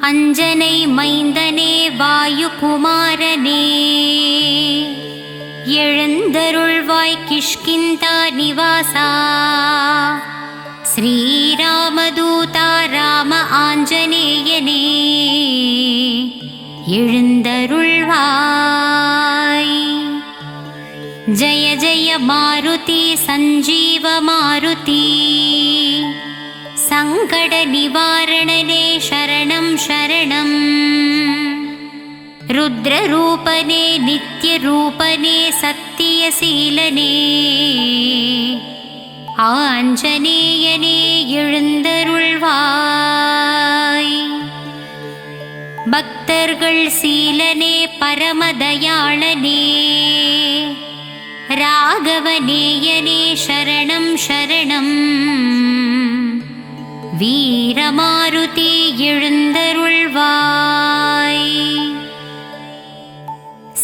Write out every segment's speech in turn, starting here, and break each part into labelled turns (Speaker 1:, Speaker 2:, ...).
Speaker 1: அஞ்சனை மைந்தனே வாயுகுமாரனே, எழுந்தருள்வாய் கிஷ்கிந்தா நிவாசா. ஸ்ரீராமதூதா ராம ஆஞ்சநேயனே, எழுந்தருள்வாய். ஜய ஜய மாருதி சஞ்சீவ மாருதி, சங்கட நிவாரணனே சரணம் சரணம். ருத்ரரூபனே நித்யரூபனே சத்தியசீலனே, ஆஞ்சநேயனே எழுந்தருள்வாய். பக்தர்கள் சீலனே பரமதயாளனே, ராகவநேயனே சரணம் சரணம். வீரமாருதி எழுந்தருள்வாய்.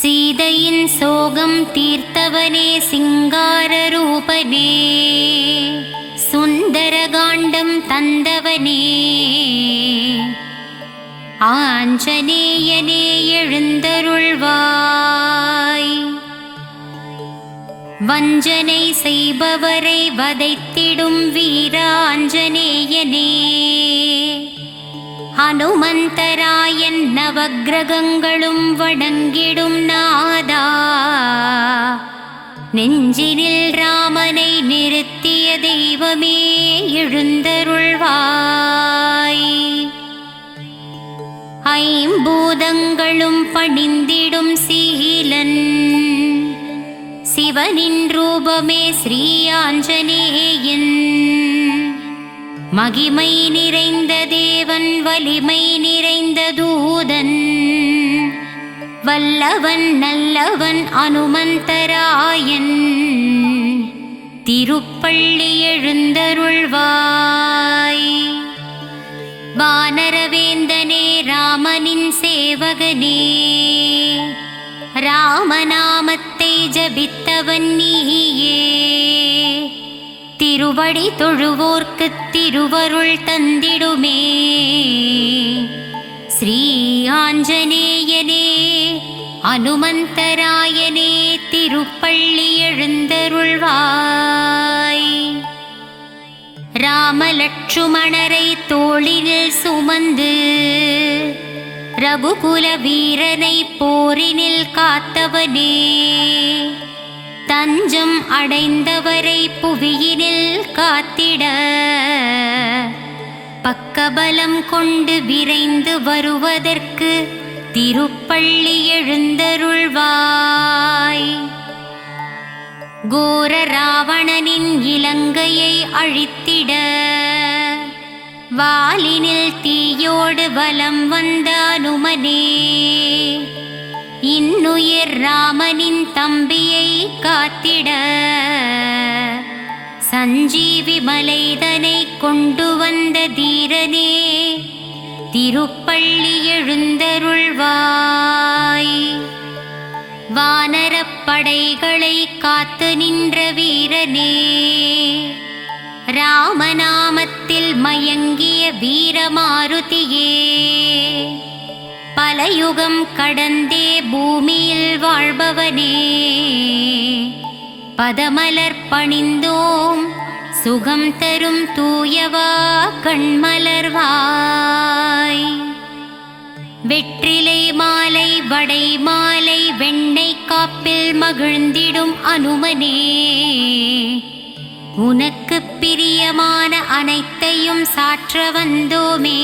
Speaker 1: சீதையின் சோகம் தீர்த்தவனே சிங்காரரூபனே, சுந்தரகாண்டம் தந்தவனே, ஆஞ்சநேயனே எழுந்தருள்வாய். வஞ்சனை செய்பவரை வதைத்திடும் வீராஞ்சநேயனே, ஹனுமந்தராயன் நவக்கிரகங்களும் வணங்கிடும் நாதா. நெஞ்சினில் ராமனை நிறுத்திய தெய்வமே எழுந்தருள்வாய். ஐம்பூதங்களும் பணிந்திடும் சீலன், சிவனின் ரூபமே ஸ்ரீ ஆஞ்சநேயன். மகிமை நிறைந்த தேவன், வலிமை நிறைந்த தூதன், வல்லவன் நல்லவன் அனுமந்தராயன். திருப்பள்ளி எழுந்தருள்வாய். வானரவேந்தனே ராமனின் சேவகனே, ராமநாமத்தை ஜபித்தவன் நீயே. திருவடி தொழுவோர்க்கு திருவருள் தந்திடுமே. ஸ்ரீ ஆஞ்சநேயனே அனுமந்தராயனே, திருப்பள்ளி எழுந்தருள்வாய். ராமலட்சுமணரை தோளினில் சுமந்து, ரகுகுல வீரனை போரினில் காத்தவனே, தஞ்சம் அடைந்தவரை புவியினில் காத்திட, பக்கபலம் கொண்டு விரைந்து வருவதற்கு திருப்பள்ளி எழுந்தருள்வாய். கோர ராவணனின் இலங்கையை அழித்திட, வாலினில் தீயோடு வலம் வந்த அனுமனே, இன்னுயிர் ராமனின் தம்பியை காத்திட, சஞ்சீவி மலைதனை கொண்டு வந்த தீரனே, திருப்பள்ளி எழுந்தருள்வாய். வானரப்படைகளை காத்து நின்ற வீரனே, ராமநாமத்தில் மயங்கிய வீரமாருதியே, பலயுகம் கடந்தே பூமியில் வாழ்பவனே, பதமலர் பணிந்தோம் சுகம் தரும் தூயவா கண்மலர்வாய். வெற்றிலை மாலை வடை மாலை வெண்ணெய் காப்பில் மகிழ்ந்திடும் அனுமனே, உனக்கு பிரியமான அனைத்தையும் சாற்ற வந்தோமே.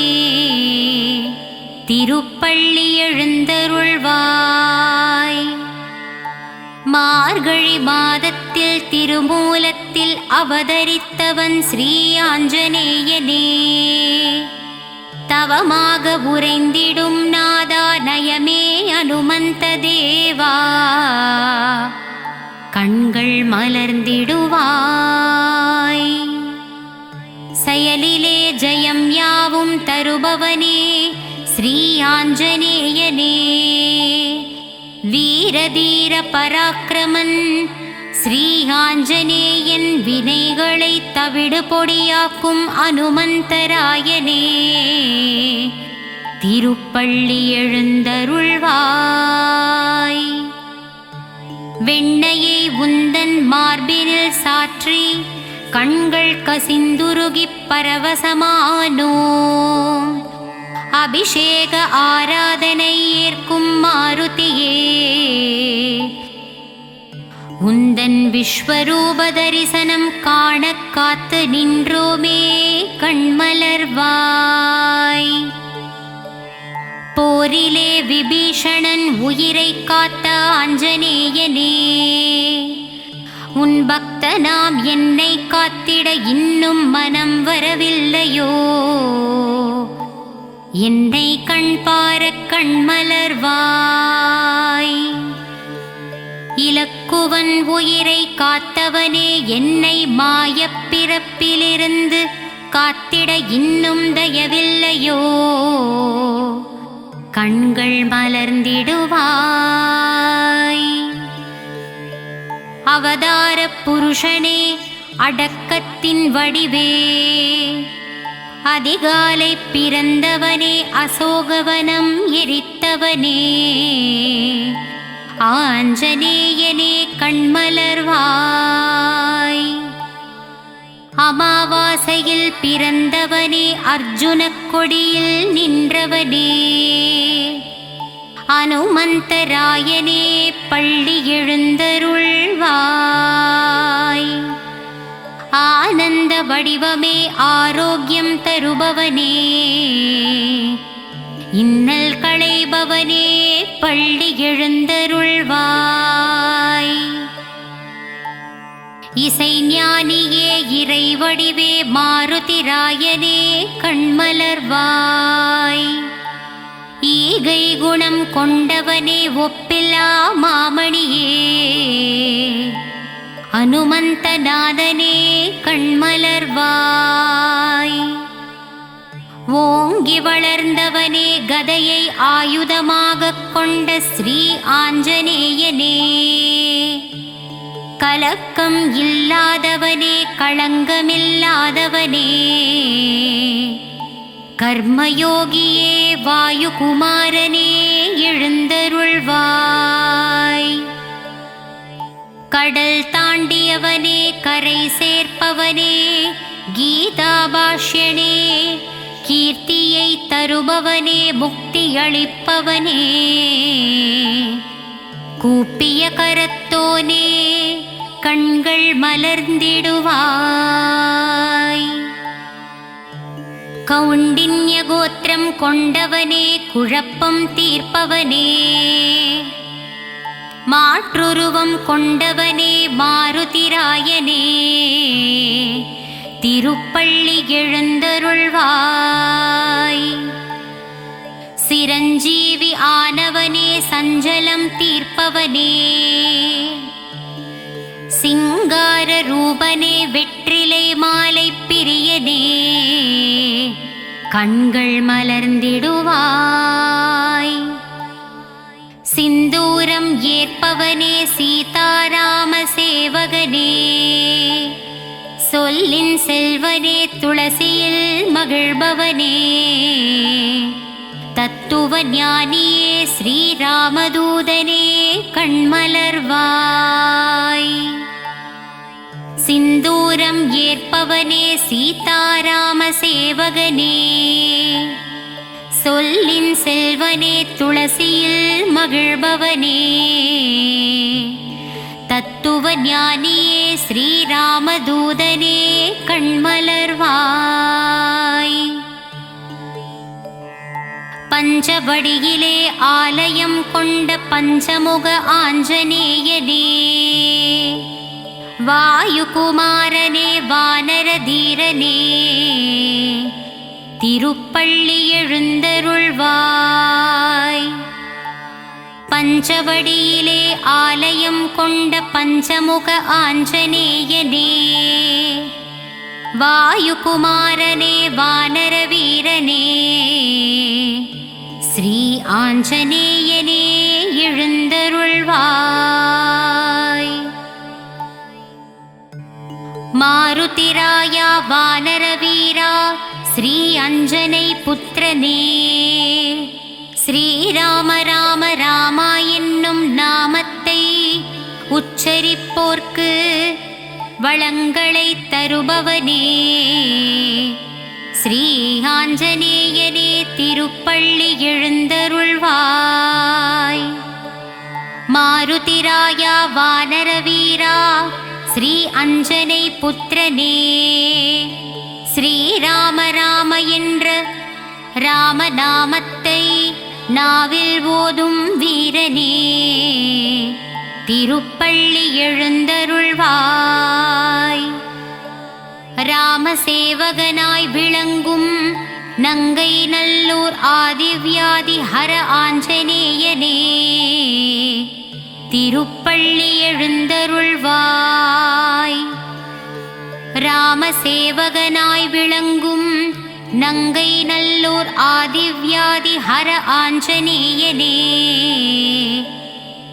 Speaker 1: திருப்பள்ளி எழுந்தருள்வாய். மார்கழி மாதத்தில் திருமூலத்தில் அவதரித்தவன் ஸ்ரீ ஆஞ்சநேயனே, தவமாக உறைந்திடும் நாதா நயமே அனுமந்த தேவா. கண்கள் மலர்ந்திடுவாய். செயலிலே ஜெயம் யாவும் தருபவனே ஸ்ரீ ஆஞ்சநேயனே, வீரதீர பராக்கிரமன் ஸ்ரீ ஆஞ்சநேயன் வினைகளை தவிடு பொடியாக்கும் அனுமந்தராயனே திருப்பள்ளி எழுந்தருள்வாய். வெண்ணையை உந்தன் மார்பினில் சாற்றி கண்கள் கசிந்துருகிப் பரவசமானோம். அபிஷேக ஆராதனை ஏற்கும் மாருதியே, உந்தன் விஸ்வரூப தரிசனம் காண காத்து நின்றோமே கண்மலர்வாய். போரிலே விபீஷணன் உயிரை காத்த ஆஞ்சநேயனே, உன் பக்தனாம் என்னை காத்திட இன்னும் மனம் வரவில்லையோ? என்னை கண் பார கண்மலர்வாய். இலக்குவன் உயிரை காத்தவனே, என்னை மாயப் பிறப்பிலிருந்து காத்திட இன்னும் தயவில்லையோ? கண்கள் மலர்ந்திடுவாய். அவதார புருஷனே, அடக்கத்தின் வடிவே, அதிகாலை பிறந்தவனே, அசோகவனம் எரித்தவனே, ஆஞ்சநேயனே கண்மலர்வாய். அமாவாசையில் பிறந்தவனே, அர்ஜுனக் கொடியில் நின்றவனே, அனுமந்தராயனே பள்ளி எழுந்தருள்வாய். ஆனந்த வடிவமே, ஆரோக்கியம் தருபவனே, இன்னல் களைபவனே பள்ளி எழுந்தருள்வாய். இசைஞானியே இறைவடிவே, மாருதிராயனே கண்மலர்வாய். ஈகை குணம் கொண்டவனே, ஒப்பில்லா மாமணியே, அனுமந்தநாதனே கண்மலர்வாய். ஓங்கி வளர்ந்தவனே, கதையை ஆயுதமாகக் கொண்ட ஸ்ரீ ஆஞ்சநேயனே, கலக்கம் இல்லாதவனே, களங்கமில்லாதவனே, கர்மயோகியே, வாயுகுமாரனே எழுந்தருள்வாய். கடல் தாண்டியவனே, கரை சேர்ப்பவனே, கீதாபாஷ்யனே, கீர்த்தியை தருபவனே, முக்தியளிப்பவனே, கூப்பிய கரத்தோனே கண்கள் மலர்ந்திடுவாய். கௌண்டின்ய கோத்திரம் கொண்டவனே, குழப்பம் தீர்ப்பவனே, மாற்றுருவம் கொண்டவனே, மாருதிராயனே திருப்பள்ளி எழுந்தருள்வாய். சிரஞ்சீவி ஆனவனே, சஞ்சலம் தீர்ப்பவனே, சிங்கார ரூபனே, வெற்றிலை மாலை பிரியனே, கண்கள் மலர்ந்திடுவாய். சிந்தூரம் ஏற்பவனே, சீதாராம சேவகனே, சொல்லின் செல்வனே, துளசியில் மகிழ்பவனே, தத்துவ ஞானியே, ஸ்ரீராமதூதனே கண்மலர்வாய். சிந்தூரம் ஏற்பவனே, சீதாராம சேவகனே, சொல்லின் செல்வனே, துளசியில் மகிழ்பவனே, தத்துவ ஞானியே, ஸ்ரீராமதூதனே கண்மலர்வாய். பஞ்சவடியிலே ஆலயம் கொண்ட பஞ்சமுக ஆஞ்சநேயனே, வாயுகுமாரனே, வானரதீரனே திருப்பள்ளி எழுந்தருள்வாய். பஞ்சவடியிலே ஆலயம் கொண்ட பஞ்சமுக ஆஞ்சநேயனே, வாயுகுமாரனே, வானரவீரனே, ஸ்ரீ ஆஞ்சநேயனே எழுந்தருள்வாய். மாருதிராயா வானரவீரா ஸ்ரீ அஞ்சனை புத்திரனே ஸ்ரீராம ராம ராமா என்னும் நாமத்தை உச்சரிப்போர்க்கு வளங்களை தருபவனே ஸ்ரீ ஆஞ்சநேயனே திருப்பள்ளி எழுந்தருள்வாய். மாருதிராயா வானரவீரா ஸ்ரீ அஞ்சனை புத்திரனே ஸ்ரீராம ராம என்ற ராமநாமத்தை நாவில் ஓதும் வீரனே திருப்பள்ளி எழுந்தருள்வாய். ராமசேவகனாய் விளங்கும் நங்கை நல்லூர் ஆதிவ்யாதி ஹர ஆஞ்சநேயனே திருப்பள்ளி எழுந்தருள்வாய். ராமசேவகனாய் விளங்கும் நங்கை நல்லூர் ஆதிவ்யாதி ஹர ஆஞ்சநேயனே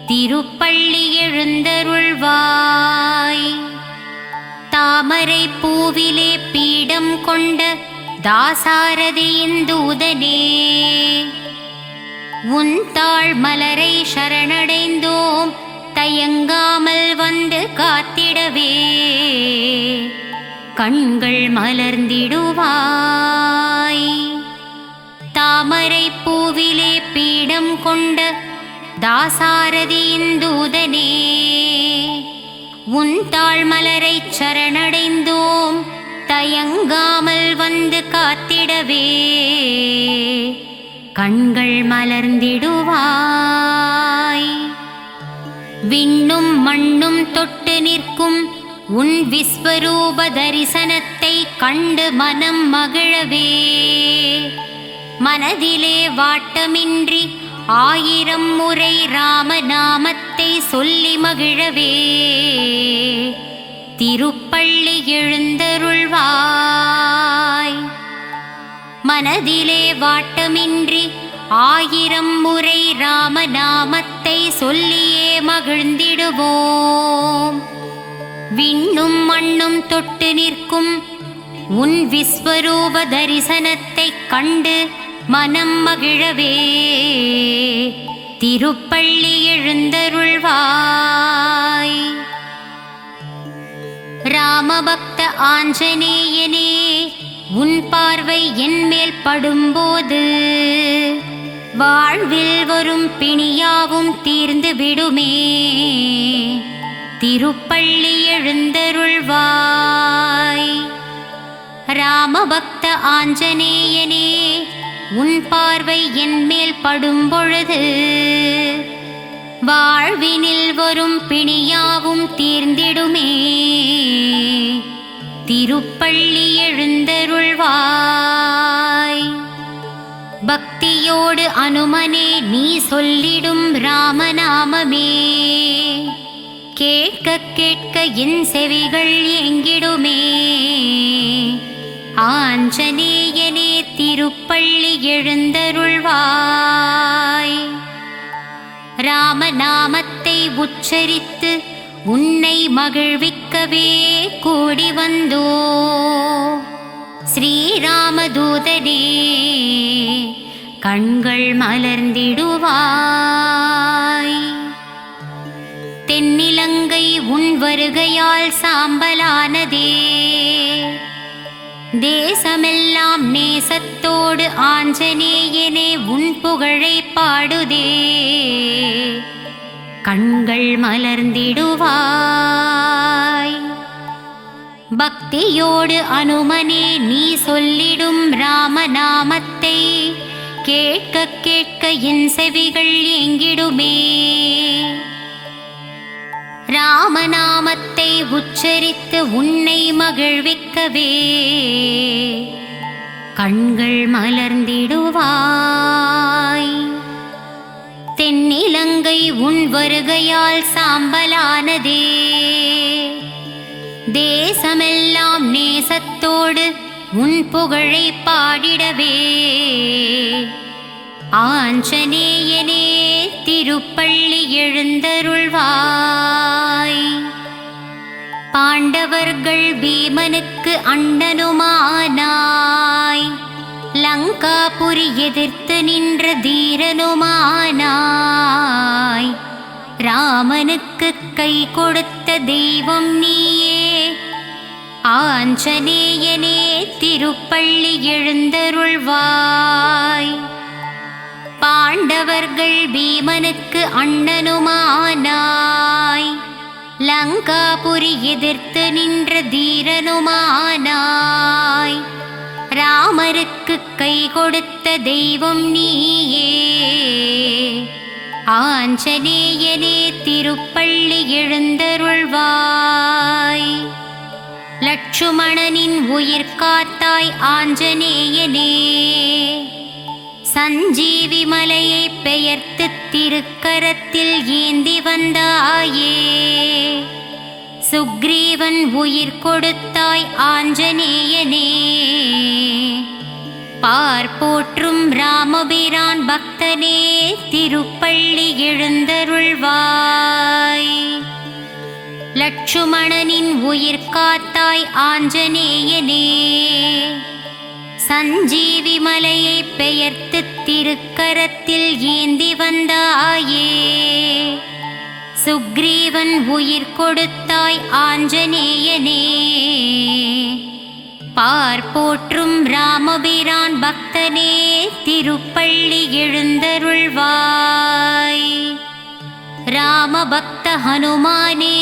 Speaker 1: திருப்பள்ளி எழுந்தருள்வாய். தாமரை பூவிலே பீடம் கொண்ட தாசாரதியின் தூதனே உன் தாழ் மலரை சரணடைந்தோம் தயங்காமல் வந்து காத்திடவே கண்கள் மலர்ந்திடுவாய். தாமரை பூவிலே பீடம் கொண்ட தாசாரதியின் தூதனே உன் தாழ் மலரை சரணடைந்தோம் தயங்காமல் வந்து காத்திடவே கண்கள் மலர்ந்திடுவாய். விண்ணும் மண்ணும் தொட்டு நிற்கும் உன் விஸ்வரூப தரிசனத்தை கண்டு மனம் மகிழவே மனதிலே வாட்டமின்றி 1000 முறை ராமநாமத்தை சொல்லி மகிழவே திருப்பள்ளி எழுந்தருள்வாய். மனதிலே வாட்டமின்றி 1000 முறை ராமநாமத்தை சொல்லியே மகிழ்ந்திடுவோம். விண்ணும் மண்ணும் தொட்டு நிற்கும் உன் விஸ்வரூப தரிசனத்தை கண்டு மனம் மகிழவே திருப்பள்ளி எழுந்தருள்வாய். ராமபக்த ஆஞ்சநேயனே உன் பார்வை என் மேல் படும்போது வாழ்வில் வரும் பிணியாவும் தீர்ந்து விடுமே திருப்பள்ளி எழுந்தருள்வாய். ராமபக்த ஆஞ்சநேயனே உன் பார்வை என் மேல் படும்பொழுது வாழ்வினில் வரும் பிணியாவும் தீர்ந்திடுமே திருப்பள்ளி எழுந்தருள்வாய். பக்தியோடு அனுமனே நீ சொல்லிடும் ராமநாமமே கேட்க கேட்க என் செவிகள் ஏங்கிடுமே ஆஞ்சநேயனே திருப்பள்ளி எழுந்தருள்வாய். ராமநாமத்தை உச்சரித்து உன்னை மகிழ்விக்கவே கூடி வந்தோ ஸ்ரீராமதூதனே கண்கள் மலர்ந்திடுவாய். தென்னிலங்கை உன் வருகையால் சாம்பலானதே தேசமெல்லாம் நேசத்தோடு ஆஞ்சநேயனே உன் புகழை பாடுதே கண்கள் மலர்ந்திடுவாய். பக்தியோடு அனுமனே நீ சொல்லிடும் ராமநாமத்தை கேட்க கேட்க என் செவிகள் ஏங்கிடுமே ராமநாமத்தை உச்சரித்து உன்னை மகிழ்விக்கவே கண்கள் மலர்ந்திடுவாய். தென்னிலங்கை உன் வருகையால் சாம்பலானதே தேசமெல்லாம் நேசத்தோடு உன் புகழை பாடிடவே ஆஞ்சநேயனே திருப்பள்ளி எழுந்தருள்வாய். பாண்டவர்கள் பீமனுக்கு அண்ணனுமானாய், லங்காபுரி எதிர்த்து நின்ற தீரனுமானாய், ராமனுக்கு கை கொடுத்த தெய்வம் நீயே, ஆஞ்சநேயனே திருப்பள்ளி எழுந்தருள்வாய். பாண்டவர்கள் பீமனுக்கு அண்ணனுமானாய், லங்காபுரி எதிர்த்து நின்ற தீரனுமானாய், ராமருக்கு கை கொடுத்த தெய்வம் நீயே, ஆஞ்சநேயனே திருப்பள்ளி எழுந்தருள்வாய். லட்சுமணனின் உயிர் காத்தாய் ஆஞ்சநேயனே, சஞ்சீவி மலையை பெயர்த்து திருக்கரத்தில் ஏந்தி வந்தாயே, சுக்ரீவன் உயிர் கொடுத்தாய் ஆஞ்சநேயனே, பார்ப்போற்றும் ராமபிரான் பக்தனே திருப்பள்ளி எழுந்தருள்வாய். லட்சுமணனின் உயிர் காத்தாய் ஆஞ்சநேயனே, சஞ்சீவி மலையை பெயர்த்து திருக்கரத்தில் ஏந்தி வந்தாயே, சுக்ரீவன் உயிர் கொடுத்தாய் ஆஞ்சநேயனே, பார்ப்போற்றும் ராமபிரான் பக்தனே திருப்பள்ளி எழுந்தருள்வாய். ராமபக்த ஹனுமானே,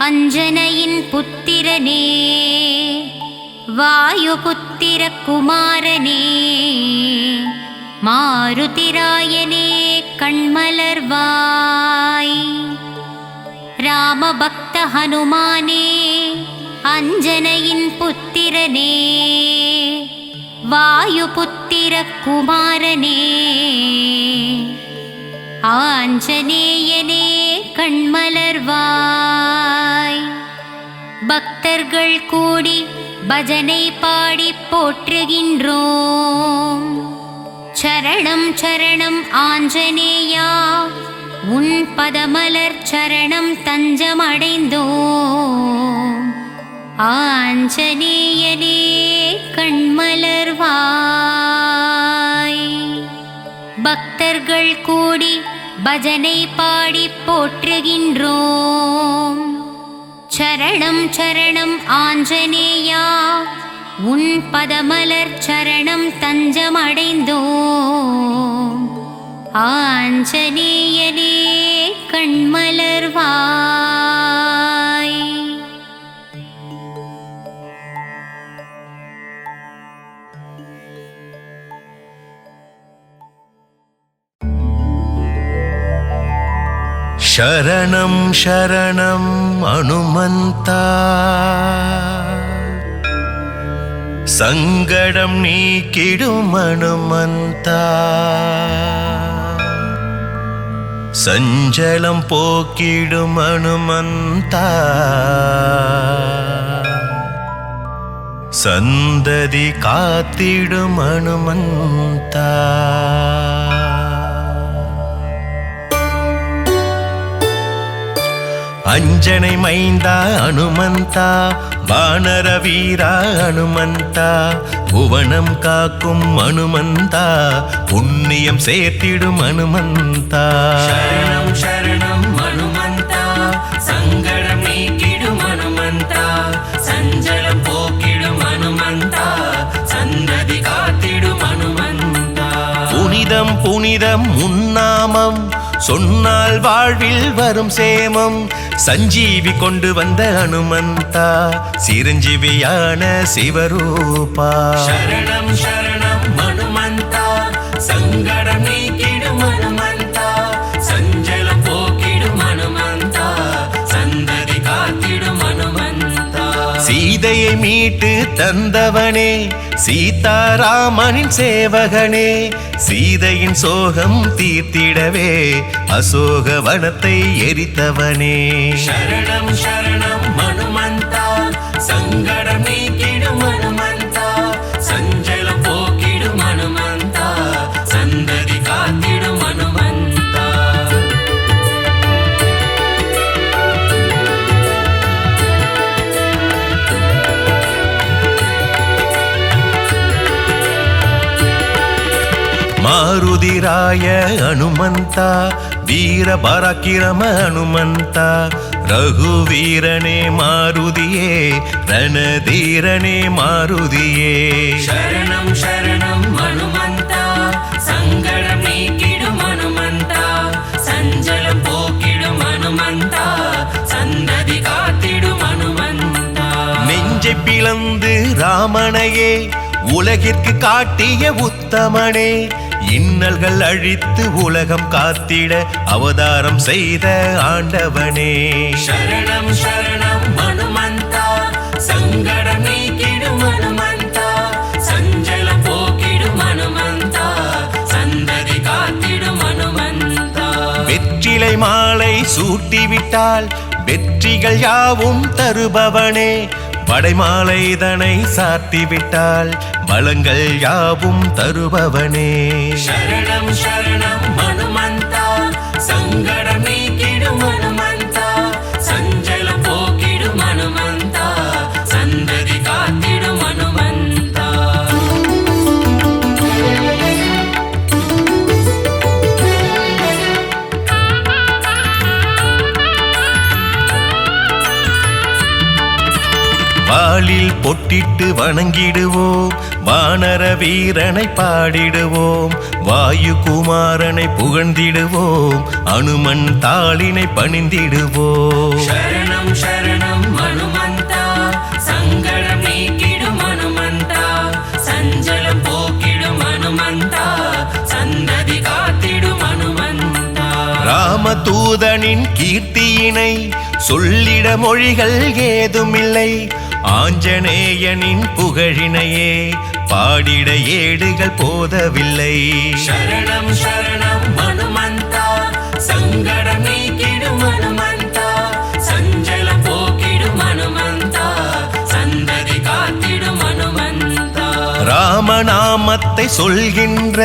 Speaker 1: அஞ்சனையின் புத்திரனே, வாயுபுத்திர குமாரனே, மாருதிராயனே கண்மலர்வாய். ராமபக்த ஹனுமானே, அஞ்சனையின் புத்திரனே, வாயுபுத்திர குமாரனே, ஆஞ்சநேயனே கண்மலர்வாய். பக்தர்கள் கூடி பஜனை பாடி போற்றுகின்றோம். சரணம் சரணம் ஆஞ்சநேயா, உன் பதமலர் சரணம் தஞ்சமடைந்தோம். ஆஞ்சநேயனே கண்மலர்வாய். பக்தர்கள் கூடி பஜனை பாடி போற்றுகின்றோம். சரணம் சரணம் ஆஞ்சநேயா, உன் பதமலர் சரணம் தஞ்சமடைந்தோம். ஆஞ்சநேயனே கண்மலர்வாய்.
Speaker 2: சரணம் சரணம் அனுமந்தா, சங்கடம் நீக்கிடும் அனுமந்தா, சஞ்சலம் போக்கிடும் அனுமந்தா, சந்ததி காத்திடும் அனுமந்தா. அஞ்சனை மைந்தா அனுமந்தா, வானர வீரா அனுமந்தா, புவனம் காக்கும் அனுமந்தா, புண்ணியம் சேர்த்திடும் அனுமந்தா.
Speaker 3: சரணம் சரணம் அனுமந்தா, சங்கடம் நீக்கிடும் அனுமந்தா, சஞ்சலம் போக்கிடும் அனுமந்தா, சந்ததி காத்திடும் அனுமந்தா.
Speaker 2: புனிதம் புனிதம் உன்னாமம் சொன்னால் வாழ்வில் வரும் சேமம், சஞ்சீவி கொண்டு வந்த அனுமந்தா, சிரஞ்சீவியான சிவரூபா.
Speaker 3: சரணம் சரணம் அனுமந்தா, சங்கடம் நீக்கிடும் அனுமந்தா, சஞ்சலம் போக்கிடும் அனுமந்தா, சந்ததி காத்திடும் அனுமந்தா.
Speaker 2: சீதையை மீட்டு தந்தவனே, சீதாராமனின் சேவகனே, சீதையின் சோகம் தீர்த்திடவே அசோக வனத்தை எரித்தவனே.
Speaker 3: சரணம் சரணம் அனுமந்தா, சங்கடம் நீக்கிடும் அனுமந்தா, சஞ்சலம் போக்கிடும் அனுமந்தா, சந்ததி காத்திடும்.
Speaker 2: வீராய ಹನುಮಂತ வீர பராக்கிரம ಹನುಮಂತ ரகுவீரனே மாருதியே ரணதீரனே மாருதியே
Speaker 3: சரணம் சரணம் ஹனுமந்தா சங்கடம் நீக்கிடும் ஹனுமந்தா சஞ்சலம் போக்கிடும் ஹனுமந்தா சந்ததி காத்திடும் ஹனுமந்தா
Speaker 2: நெஞ்சை பிளந்து ராமனையே உலகிற்கு காட்டிய உத்தமனே இன்னல்கள் அழித்து உலகம் காத்திட அவதாரம் செய்த ஆண்டவனே
Speaker 3: சரணம் சரணம் ஹனுமந்தா சங்கடம் நீக்கிடும் ஹனுமந்தா சஞ்சலம் போக்கிடும் ஹனுமந்தா சந்ததி காத்திடும் ஹனுமந்தா
Speaker 2: வெற்றிலை மாலை சூட்டிவிட்டால் வெற்றிகள் யாவும் தருபவனே படைமாலைதனை சாத்திவிட்டால் பலங்கள் யாவும் தருபவனே
Speaker 3: சரணம் சரணம் ஹனுமந்தா சங்கடம் நீக்கிடும் ஹனுமந்தா சஞ்சலம் போக்கிடும் ஹனுமந்தா சந்ததி காத்திடும் ஹனுமந்தா
Speaker 2: வாளில் பொட்டிட்டு வணங்கிடுவோம் வானர வீரனை பாடிடுவோம் வாயு குமாரனை புகழ்ந்திடுவோம் அனுமன் தாளினை பணிந்திடுவோம்
Speaker 3: சரணம் சரணம் ஹனுமந்தா சங்கடம் நீக்கிடும் ஹனுமந்தா சஞ்சலம் போக்கிடும் ஹனுமந்தா சந்ததி காத்திடும் ஹனுமந்தா
Speaker 2: ராமதூதனின் கீர்த்தியினை சொல்லிட மொழிகள் ஏதுமில்லை ஆஞ்சநேயனின் புகழினையே பாடிட ஏடுகள் போதவில்லை
Speaker 3: சரணம் சரணம் ஹனுமந்தா சங்கடம் நீக்கிடும் ஹனுமந்தா சஞ்சலம் போக்கிடும் ஹனுமந்தா சந்ததி காத்திடும் ஹனுமந்தா
Speaker 2: ராமநாமத்தை சொல்கின்ற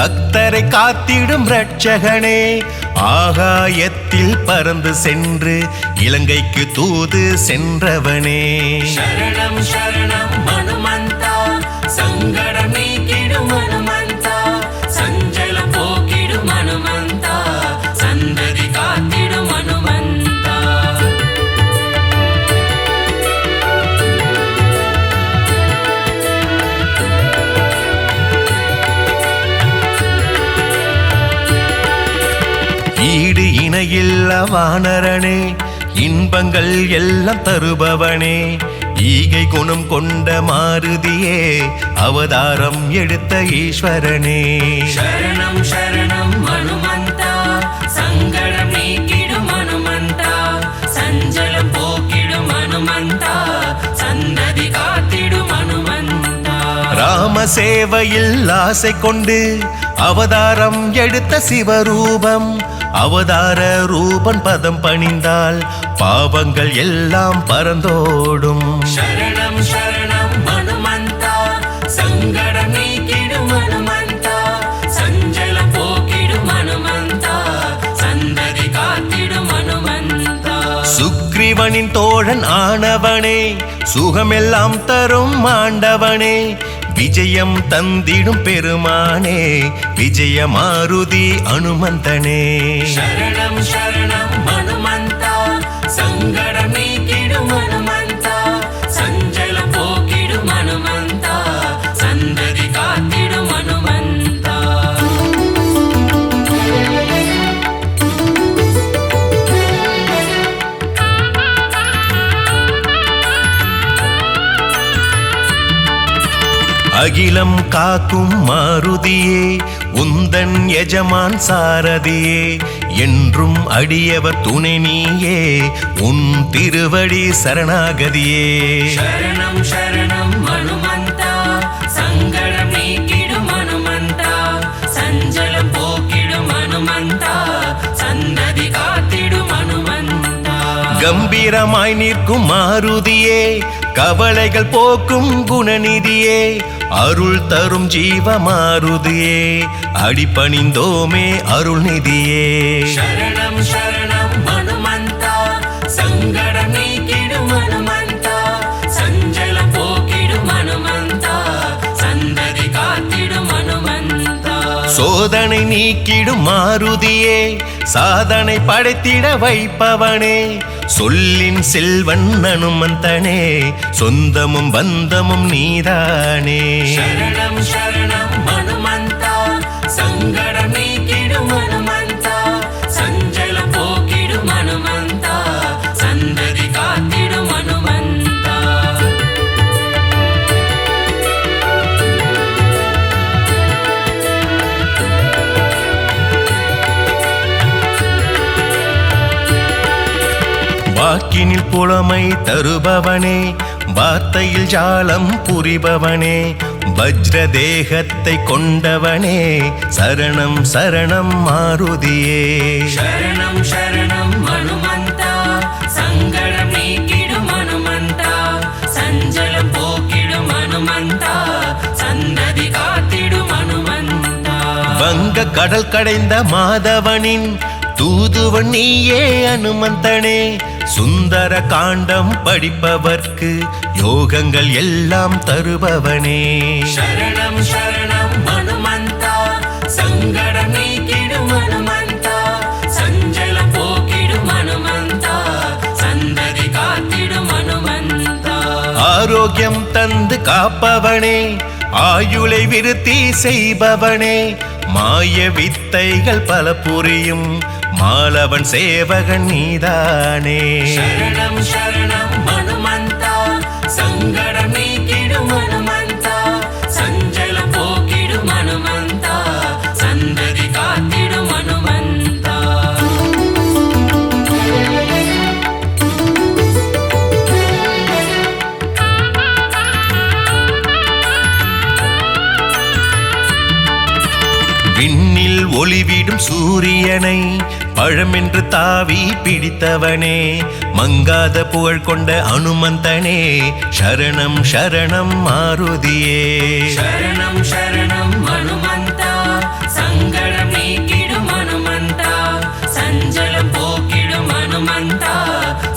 Speaker 2: பக்தரை காத்திடும் இரட்சகனே ஆகாயத்தில் பறந்து சென்று இலங்கைக்கு தூது சென்றவனே
Speaker 3: சரணம் சரணம் ஹனுமந்தா சங்கடம் நீக்கிடும் ஹனுமந்தா சஞ்சலம் போக்கிடும் ஹனுமந்தா சந்ததி காத்திடும் ஹனுமந்தா
Speaker 2: ஈடு இணையில்ல வானரனே இன்பங்கள் எல்லாம் தருபவனே ஈகை குணம் கொண்ட மாருதியே அவதாரம் எடுத்த ஈஸ்வரனே
Speaker 3: சரணம் சரணம் ஹனுமந்தா சங்கடம் நீக்கிடும் ஹனுமந்தா சஞ்சலம் போக்கிடும் ஹனுமந்தா சந்ததி காத்திடும் ஹனுமந்தா
Speaker 2: ராம சேவையில் ஆசை கொண்டு அவதாரம் எடுத்த சிவரூபம் அவதார ரூபன் பதம் பணிந்தால் பாவங்கள் எல்லாம் பறந்தோடும்
Speaker 3: சரணம் சரணம் ஹனுமந்தா சங்கடம் நீக்கிடும் ஹனுமந்தா சஞ்சலம் போக்கிடும் ஹனுமந்தா சந்ததி காத்திடும் ஹனுமந்தா
Speaker 2: சுக்ரீவனின் தோழன் ஆனவனே சுகமெல்லாம் தரும் ஆண்டவனே விஜயம் தந்திடும் பெருமானே விஜய மாருதி அனுமந்தனே
Speaker 3: சரணம் சரணம் ஹனுமந்தா சங்கடம் நீக்கிடும் ஹனுமந்தா சஞ்சலம் போக்கிடும் ஹனுமந்தா சந்ததி காத்திடும் ஹனுமந்தா
Speaker 2: அகிலம் காக்கும் மாருதியே உந்தன் எஜமான் சாரதியே என்றும் அடியவர் துணை நீயே உன் திருவடி சரணாகதியே
Speaker 3: சரணம் சரணம் ஹனுமந்தா சங்கடம் நீக்கிடும் ஹனுமந்தா சஞ்சலம் போக்கிடும் ஹனுமந்தா சந்ததி காத்திடும் ஹனுமந்தா
Speaker 2: கம்பீரமாய் நிற்கும் மாருதியே கவலைகள் போக்கும் குணநிதியே அருள் தரும் ஜீவ மாருதியே அடிபணிந்தோமே அருள்நிதியே
Speaker 3: சரணம் சரணம் ஹனுமந்தா சங்கடம் நீக்கிடும் ஹனுமந்தா சஞ்சலம் போக்கிடும் ஹனுமந்தா சந்ததி காத்திடும் ஹனுமந்தா
Speaker 2: சோதனை நீக்கிடும் மாருதியே சாதனை படைத்திட வைப்பவனே சொல்லின் செல்வன் அனுமந்தனே சொந்தமும் பந்தமும் நீதானே
Speaker 3: சரணம் சரணம் ஹனுமந்தா சங்கடம் நீக்கிடும் ஹனுமந்தா சஞ்சலம் போக்கிடும் ஹனுமந்தா சந்ததி காத்திடும் ஹனுமந்தா
Speaker 2: வாக்கினில் புலமை தருபவனே வார்த்தையில் ஜாலம் புரிபவனே வஜ்ர தேகத்தை கொண்டவனே சரணம் சரணம் மாருதியே
Speaker 3: சரணம் சரணம் ஹனுமந்தா சங்கடம் நீக்கிடும் ஹனுமந்தா சஞ்சலம் போக்கிடும் ஹனுமந்தா சந்ததி காத்திடும் ஹனுமந்தா
Speaker 2: வங்க கடல் கடைந்த மாதவனின் தூதுவன் நீயே அனுமந்தனே சுந்தர காண்டம் படிப்பவர்க்கு யோகங்கள் எல்லாம் தருபவனே
Speaker 3: சரணம் சரணம் ஹனுமந்தா சங்கடம் நீக்கிடும் ஹனுமந்தா சஞ்சலம் போக்கிடும் ஹனுமந்தா சந்ததி காத்திடும் ஹனுமந்தா
Speaker 2: ஆரோக்கியம் தந்து காப்பவனே ஆயுளை விருத்தி செய்பவனே மாய வித்தைகள் பல புரியும் மாலவன் சேவகன் நீதானே
Speaker 3: சரணம் சரணம் ஹனுமந்தா சங்கடம் நீக்கிடும் ஹனுமந்தா சஞ்சலம் போக்கிடும் ஹனுமந்தா சந்ததி காத்திடும் ஹனுமந்தா
Speaker 2: விண்ணில் ஒளிவிடும் சூரியனை பழமென்று தாவி பிடித்தவனே மங்காத புகழ் கொண்ட அனுமந்தனே சரணம் சரணம் மாருதியே
Speaker 3: சரணம் சரணம் ஹனுமந்தா சங்கடம் நீக்கிடும் ஹனுமந்தா சஞ்சலம் போக்கிடும் ஹனுமந்தா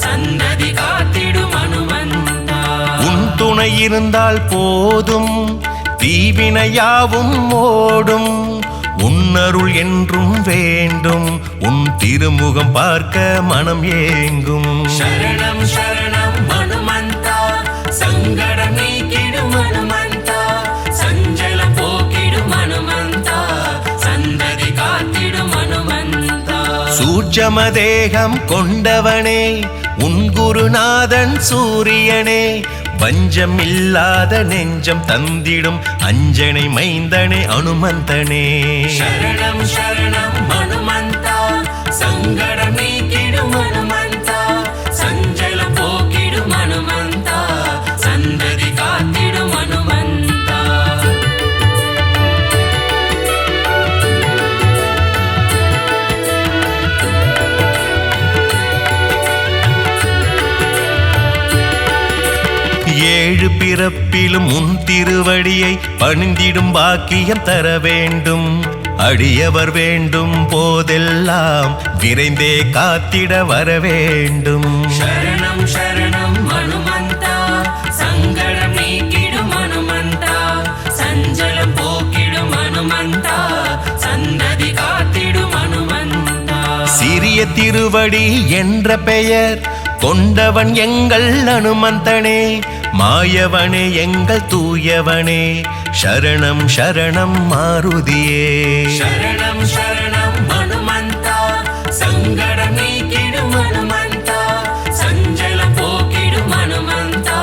Speaker 3: சந்ததி காத்திடும் ஹனுமந்தா
Speaker 2: உன் துணை இருந்தால் போதும் தீவினையாவும் ஓடும் உன்னருள் என்றும் வேண்டும் உன் திருமுகம் பார்க்க மனம் ஏங்கும்
Speaker 3: சரணம் சரணம் ஹனுமந்தா சங்கடம் நீக்கிடும் ஹனுமந்தா சஞ்சலம் போக்கிடும் ஹனுமந்தா சந்ததி காத்திடும் ஹனுமந்தா
Speaker 2: சூட்சம தேகம் கொண்டவனே உன் குருநாதன் சூரியனே வஞ்சம் இல்லாத நெஞ்சம் தந்திடும் அஞ்சனை மைந்தனே அனுமந்தனே
Speaker 3: சரணம் சரணம் ஹனுமந்தா சங்கடம் நீக்கிடும் ஹனுமந்தா சஞ்சலம் போக்கிடும் ஹனுமந்தா சந்ததி காத்திடும் ஹனுமந்தா
Speaker 2: ஏழு பிறப்பிலும் உன் திருவடியை பணிந்திடும் பாக்கியம் தர வேண்டும் அடியவர் வேண்டும் போதெல்லாம் விரைந்தே காத்திட வர வேண்டும்
Speaker 3: சரணம் சரணம் ஹனுமந்தா சங்கடம் நீக்கிடும் ஹனுமந்தா சஞ்சலம் போக்கிடும் ஹனுமந்தா சந்ததி காத்திடும் ஹனுமந்தா
Speaker 2: சிறிய திருவடி என்ற பெயர் கொண்டவன் எங்கள் அனுமந்தனே மாயவனே எங்கள் தூயவனே சரணம் சரணம் மாருதியே
Speaker 3: சரணம் சரணம் ஹனுமந்தா சங்கடம் நீக்கிடும் ஹனுமந்தா சஞ்சலம் போக்கிடும் ஹனுமந்தா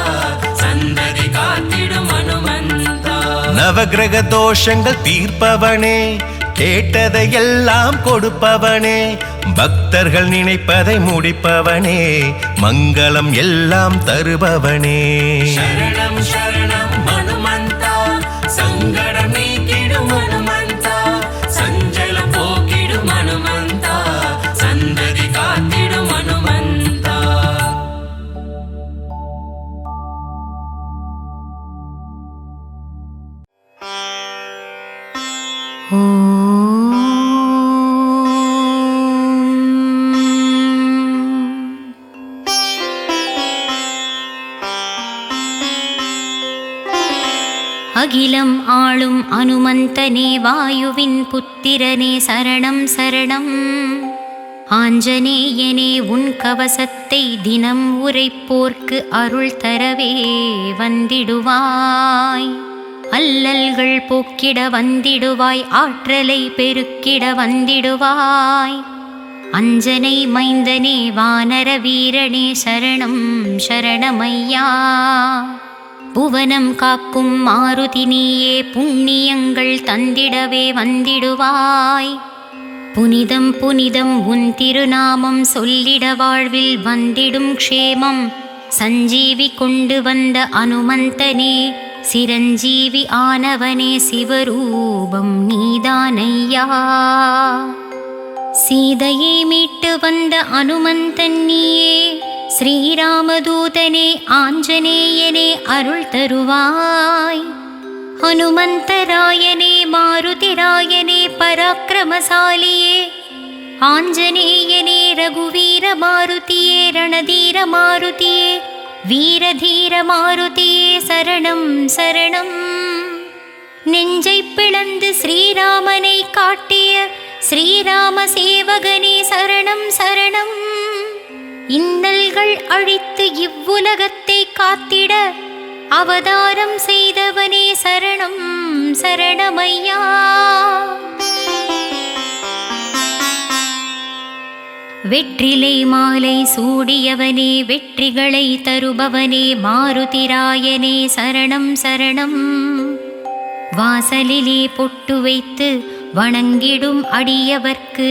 Speaker 3: சந்ததி காத்திடும் ஹனுமந்தா
Speaker 2: நவகிரக தோஷங்கள் தீர்ப்பவனே கேட்டதையெல்லாம் கொடுப்பவனே பக்தர்கள் நினைப்பதை முடிப்பவனே மங்களம் எல்லாம் தருபவனே
Speaker 3: சரணம் சரணம் ஹனுமந்தா சங்கடம் நீக்கிடும் ஹனுமந்தா சஞ்சலம் போக்கிடும் ஹனுமந்தா சந்ததி காத்திடும் ஹனுமந்தா
Speaker 1: அகிலம் ஆளும் அனுமந்தனே வாயுவின் புத்திரனே சரணம் சரணம். ஆஞ்சநேயனே உன் கவசத்தை தினம் உரைப்போர்க்கு அருள் தரவே வந்திடுவாய். அல்லல்கள் போக்கிட வந்திடுவாய், ஆற்றலை பெருக்கிட வந்திடுவாய். அஞ்சனை மைந்தனே வானர வீரனே சரணம் சரணமையா. புவனம் காக்கும் மாருதி நீயே புண்ணியங்கள் தந்திடவே வந்திடுவாய். புனிதம் புனிதம் உன் திருநாமம் சொல்லிட வாழ்வில் வந்திடும் க்ஷேமம். சஞ்சீவி கொண்டு வந்த அனுமந்தனே சிரஞ்சீவி ஆனவனே சிவரூபம் நீதானையா. சீதையை மீட்டு வந்த அனுமந்தன் நீயே ஸ்ரீராமதூதனே ஆஞ்சநேயனே அருள் தருவாய். ஹனுமந்தராயனே மாருதிராயனே பராக்கிரமசாலியே ஆஞ்சநேயனே ரகுவீர மாருதியே ரணதீர மாருதியே வீரதீர மாருதியே சரணம் சரணம். நெஞ்சை பிளந்து ஸ்ரீராமனை காட்டிய ஸ்ரீராம சேவகனே சரணம் சரணம். இன்னல்கள் அழித்து இவ்வுலகத்தை காத்திட அவதாரம் செய்தவனே சரணம் சரணமையா. வெற்றிலை மாலை சூடியவனே வெற்றிகளை தருபவனே மாருதிராயனே சரணம் சரணம். வாசலிலே பொட்டு வைத்து வணங்கிடும் அடியவர்க்கு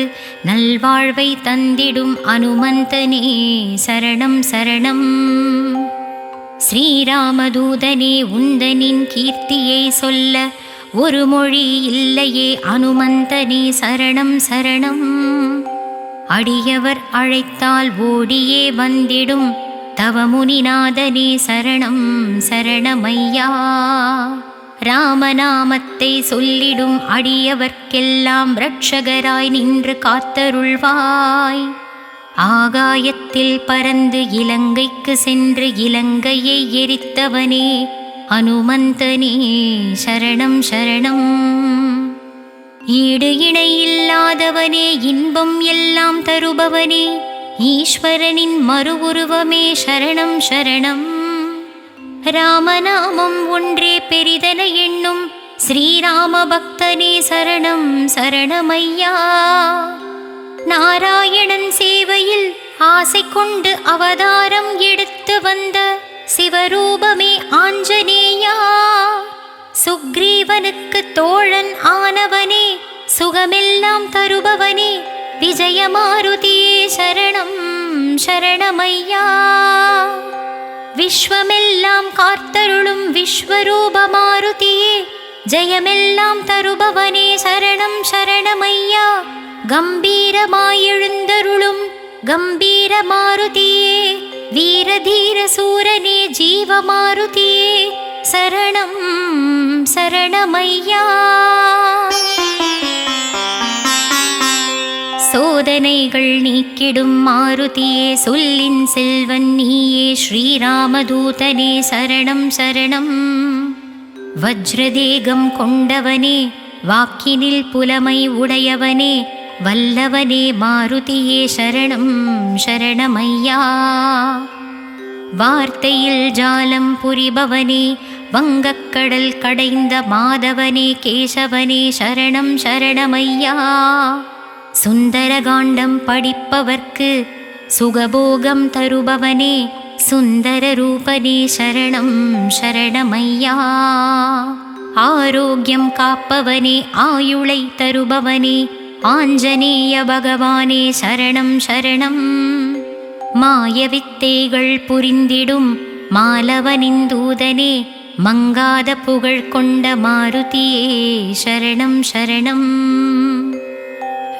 Speaker 1: நல்வாழ்வை தந்திடும் அனுமந்தனே சரணம் சரணம். ஸ்ரீராமதூதனே உந்தனின் கீர்த்தியை சொல்ல ஒரு மொழி இல்லையே அனுமந்தனே சரணம் சரணம். அடியவர் அழைத்தால் ஓடியே வந்திடும் தவமுனிநாதனே சரணம் சரணமையா. ராமநாமத்தை சொல்லிடும் அடியவர்க்கெல்லாம் இரட்சகராய் நின்று காத்தருள்வாய். ஆகாயத்தில் பறந்து இலங்கைக்கு சென்று இலங்கையை எரித்தவனே அனுமந்தனே சரணம் சரணம். ஈடு இணை இல்லாதவனே இன்பம் எல்லாம் தருபவனே ஈஸ்வரனின் மறு உருவமே சரணம் சரணம். ராமநாமம் ஒன்றே பெரிதென எண்ணும் ஸ்ரீராம பக்தனே சரணம் சரணமையா. நாராயணன் சேவையில் ஆசை கொண்டு அவதாரம் எடுத்து வந்த சிவரூபமே ஆஞ்சநேயா. சுக்ரீவனுக்கு தோழன் ஆனவனே சுகமெல்லாம் தருபவனே விஜயமாருதியே சரணம் சரணமையா. விஸ்வமெல்லாம் காத்தருளும் விஸ்வரூப மாருதியே ஜெயமெல்லாம் தருபவனே சரணம் சரணமையா. கம்பீரமாயெழுந்தருளும் கம்பீர மாருதியே வீரதீர சூரனே ஜீவமாருதியே சரணம் சரணமையா. சோதனைகள் நீக்கிடும் மாருதியே சொல்லின் செல்வன் நீயே ஸ்ரீராமதூதனே சரணம் சரணம். வஜ்ரதேகம் கொண்டவனே வாக்கினில் புலமை உடையவனே வல்லவனே மாருதியே சரணம் சரணமையா. வார்த்தையில் ஜாலம் புரிபவனே வங்கக்கடல் கடைந்த மாதவனே கேசவனே சரணம் சரணமையா. சுந்தரகாண்டம் படிப்பவர்க்கு சுகபோகம் தருபவனே சுந்தர ரூபனே சரணம் சரணமையா. ஆரோக்கியம் காப்பவனே ஆயுளை தருபவனே ஆஞ்சநேய பகவானே சரணம் சரணம். மாயவித்தைகள் புரிந்திடும் மாலவனின் தூதனே மங்காத புகழ் கொண்ட மாருதியே சரணம் சரணம்.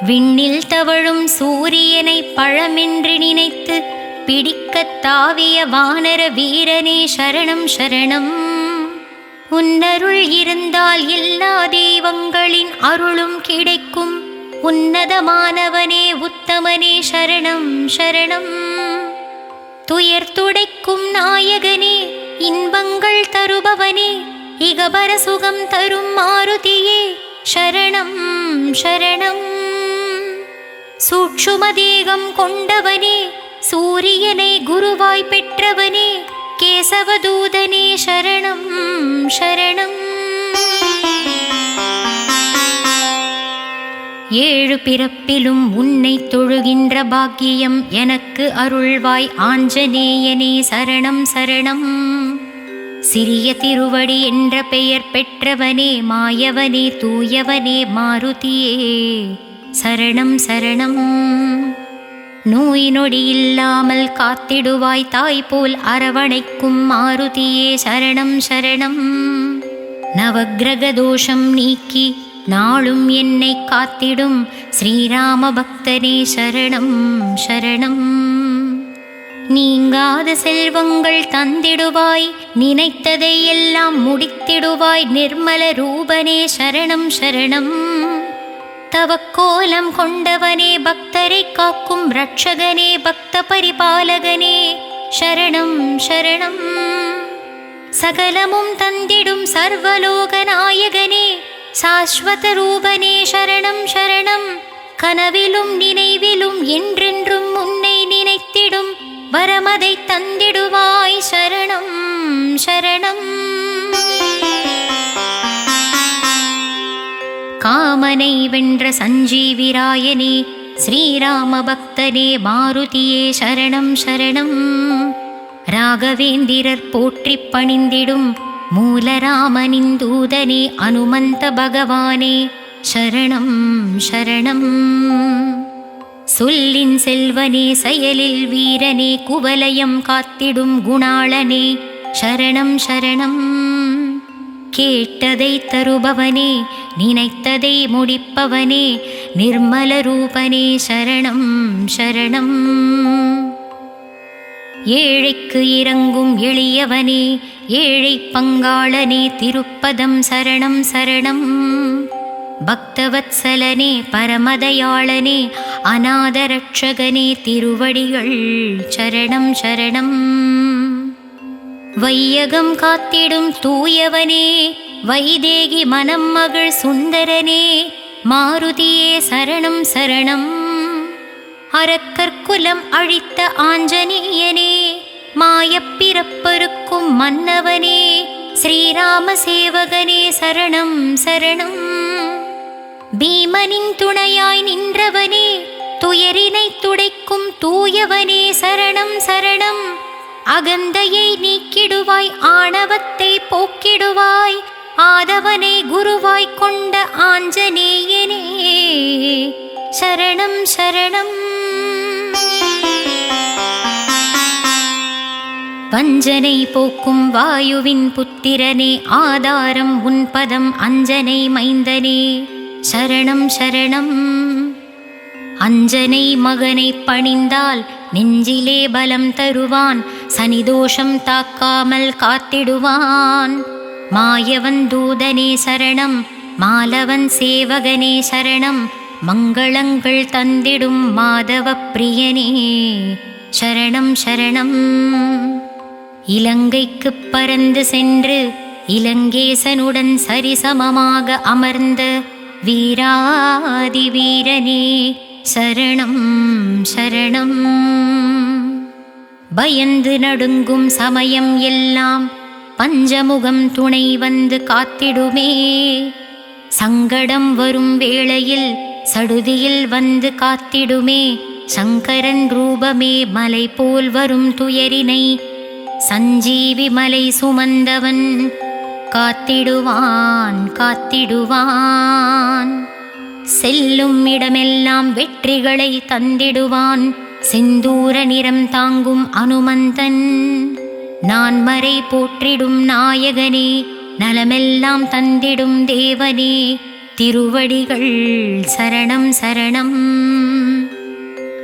Speaker 1: விண்ணில் தவழும் சூரியனை பழமென்று நினைத்து பிடிக்கத் தாவிய வானர வீரனே சரணம் சரணம். உன்னருள் இருந்தால் எல்லா தெய்வங்களின் அருளும் கிடைக்கும் உன்னதமானவனே உத்தமனே சரணம் சரணம். துயர் துடைக்கும் நாயகனே இன்பங்கள் தருபவனே இகபர சுகம் தரும் மாருதியே சரணம் சரணம். சூட்சும தேகம் கொண்டவனே, சூரியனை குருவாய் பெற்றவனே, கேசவதூதனே சரணம் சரணம். 7 பிறப்பிலும் உன்னை தொழுகின்ற பாக்கியம் எனக்கு அருள்வாய் ஆஞ்சநேயனே சரணம் சரணம். சிறிய திருவடி என்ற பெயர் பெற்றவனே, மாயவனே தூயவனே மாருதியே சரணம் சரணம். நோய் நொடி இல்லாமல் காத்திடுவாய், தாய் போல் அரவணைக்கும் மாருதியே சரணம் சரணம். நவக்கிரக தோஷம் நீக்கி நாளும் என்னை காத்திடும் ஸ்ரீராம பக்தனே சரணம் சரணம். நீங்காத செல்வங்கள் தந்திடுவாய், நினைத்ததை எல்லாம் முடித்திடுவாய் நிர்மல ரூபனே சரணம் சரணம். தவக்கோலம் கொண்டவனே, பக்தரை காக்கும் ரட்சகனே, பக்த பரிபாலகனே சரணம் சரணம். சகலமும் தந்திடும் சர்வலோக நாயகனே, சாஸ்வத ரூபனே சரணம் சரணம். கனவிலும் நினைவிலும் என்றென்றும் உன்னை நினைத்திடும் வரமதை தந்திடுவாய் சரணம் சரணம். காமனை வென்ற சஞ்சீவிராயனே, ஸ்ரீராம பக்தனே மாருதியே சரணம் சரணம். ராகவேந்திரர் போற்றிப் பணிந்திடும் மூலராமனின் தூதனே, அனுமந்த பகவானே சரணம் சரணம். சொல்லின் செல்வனே, செயலில் வீரனே, குவலயம் காத்திடும் குணாளனே சரணம் சரணம். கேட்டதை தருபவனே, நினைத்ததை முடிப்பவனே, நிர்மல ரூபனே சரணம் சரணம். ஏழைக்கு இறங்கும் எளியவனே, ஏழை பங்காளனே, திருப்பதம் சரணம் சரணம். பக்தவத்சலனே, பரமதயாளனே, அநாதரட்சகனே, திருவடிகள் சரணம் சரணம். வையகம் காத்திடும் தூயவனே, வைதேகி மனம் மகள் சுந்தரனே மாருதியே சரணம் சரணம். அரக்கற்குலம் அழித்த ஆஞ்சநேயனே, மாயப்பிறப்பருக்கும் மன்னவனே, ஸ்ரீராம சேவகனே சரணம் சரணம். பீமனின் துணையாய் நின்றவனே, துயரினை துடைக்கும் தூயவனே சரணம் சரணம். அகந்தையை நீக்கிடுவாய், ஆணவத்தை போக்கிடுவாய், ஆதவனை குருவாய் கொண்ட ஆஞ்சநேயனே சரணம் சரணம். வஞ்சனை போக்கும் வாயுவின் புத்திரனே, ஆதாரம் உன் பதம் அஞ்சனை மைந்தனே சரணம் சரணம். அஞ்சனை மகனை பணிந்தால் நெஞ்சிலே பலம் தருவான், சனிதோஷம் தாக்காமல் காத்திடுவான். மாயவன் தூதனே சரணம், மாலவன் சேவகனே சரணம். மங்களங்கள் தந்திடும் மாதவ பிரியனே சரணம் சரணம். இலங்கைக்கு பறந்து சென்று இலங்கேசனுடன் சரிசமமாக அமர்ந்த வீராதி வீரனே சரணம் சரணம். பயந்து நடுங்கும் சமயம் எல்லாம் பஞ்சமுகம் துணை வந்து காத்திடுமே. சங்கடம் வரும் வேளையில் சடுதியில் வந்து காத்திடுமே. சங்கரன் ரூபமே, மலை போல் வரும் துயரினை சஞ்சீவி மலை சுமந்தவன் காத்திடுவான் காத்திடுவான். செல்லும் இடமெல்லாம் வெற்றிகளை தந்திடுவான். செந்தூர நிறம் தாங்கும் அனுமந்தன், நான் மறை போற்றிடும் நாயகனே, நலமெல்லாம் தந்திடும் தேவனே, திருவடிகள் சரணம் சரணம்.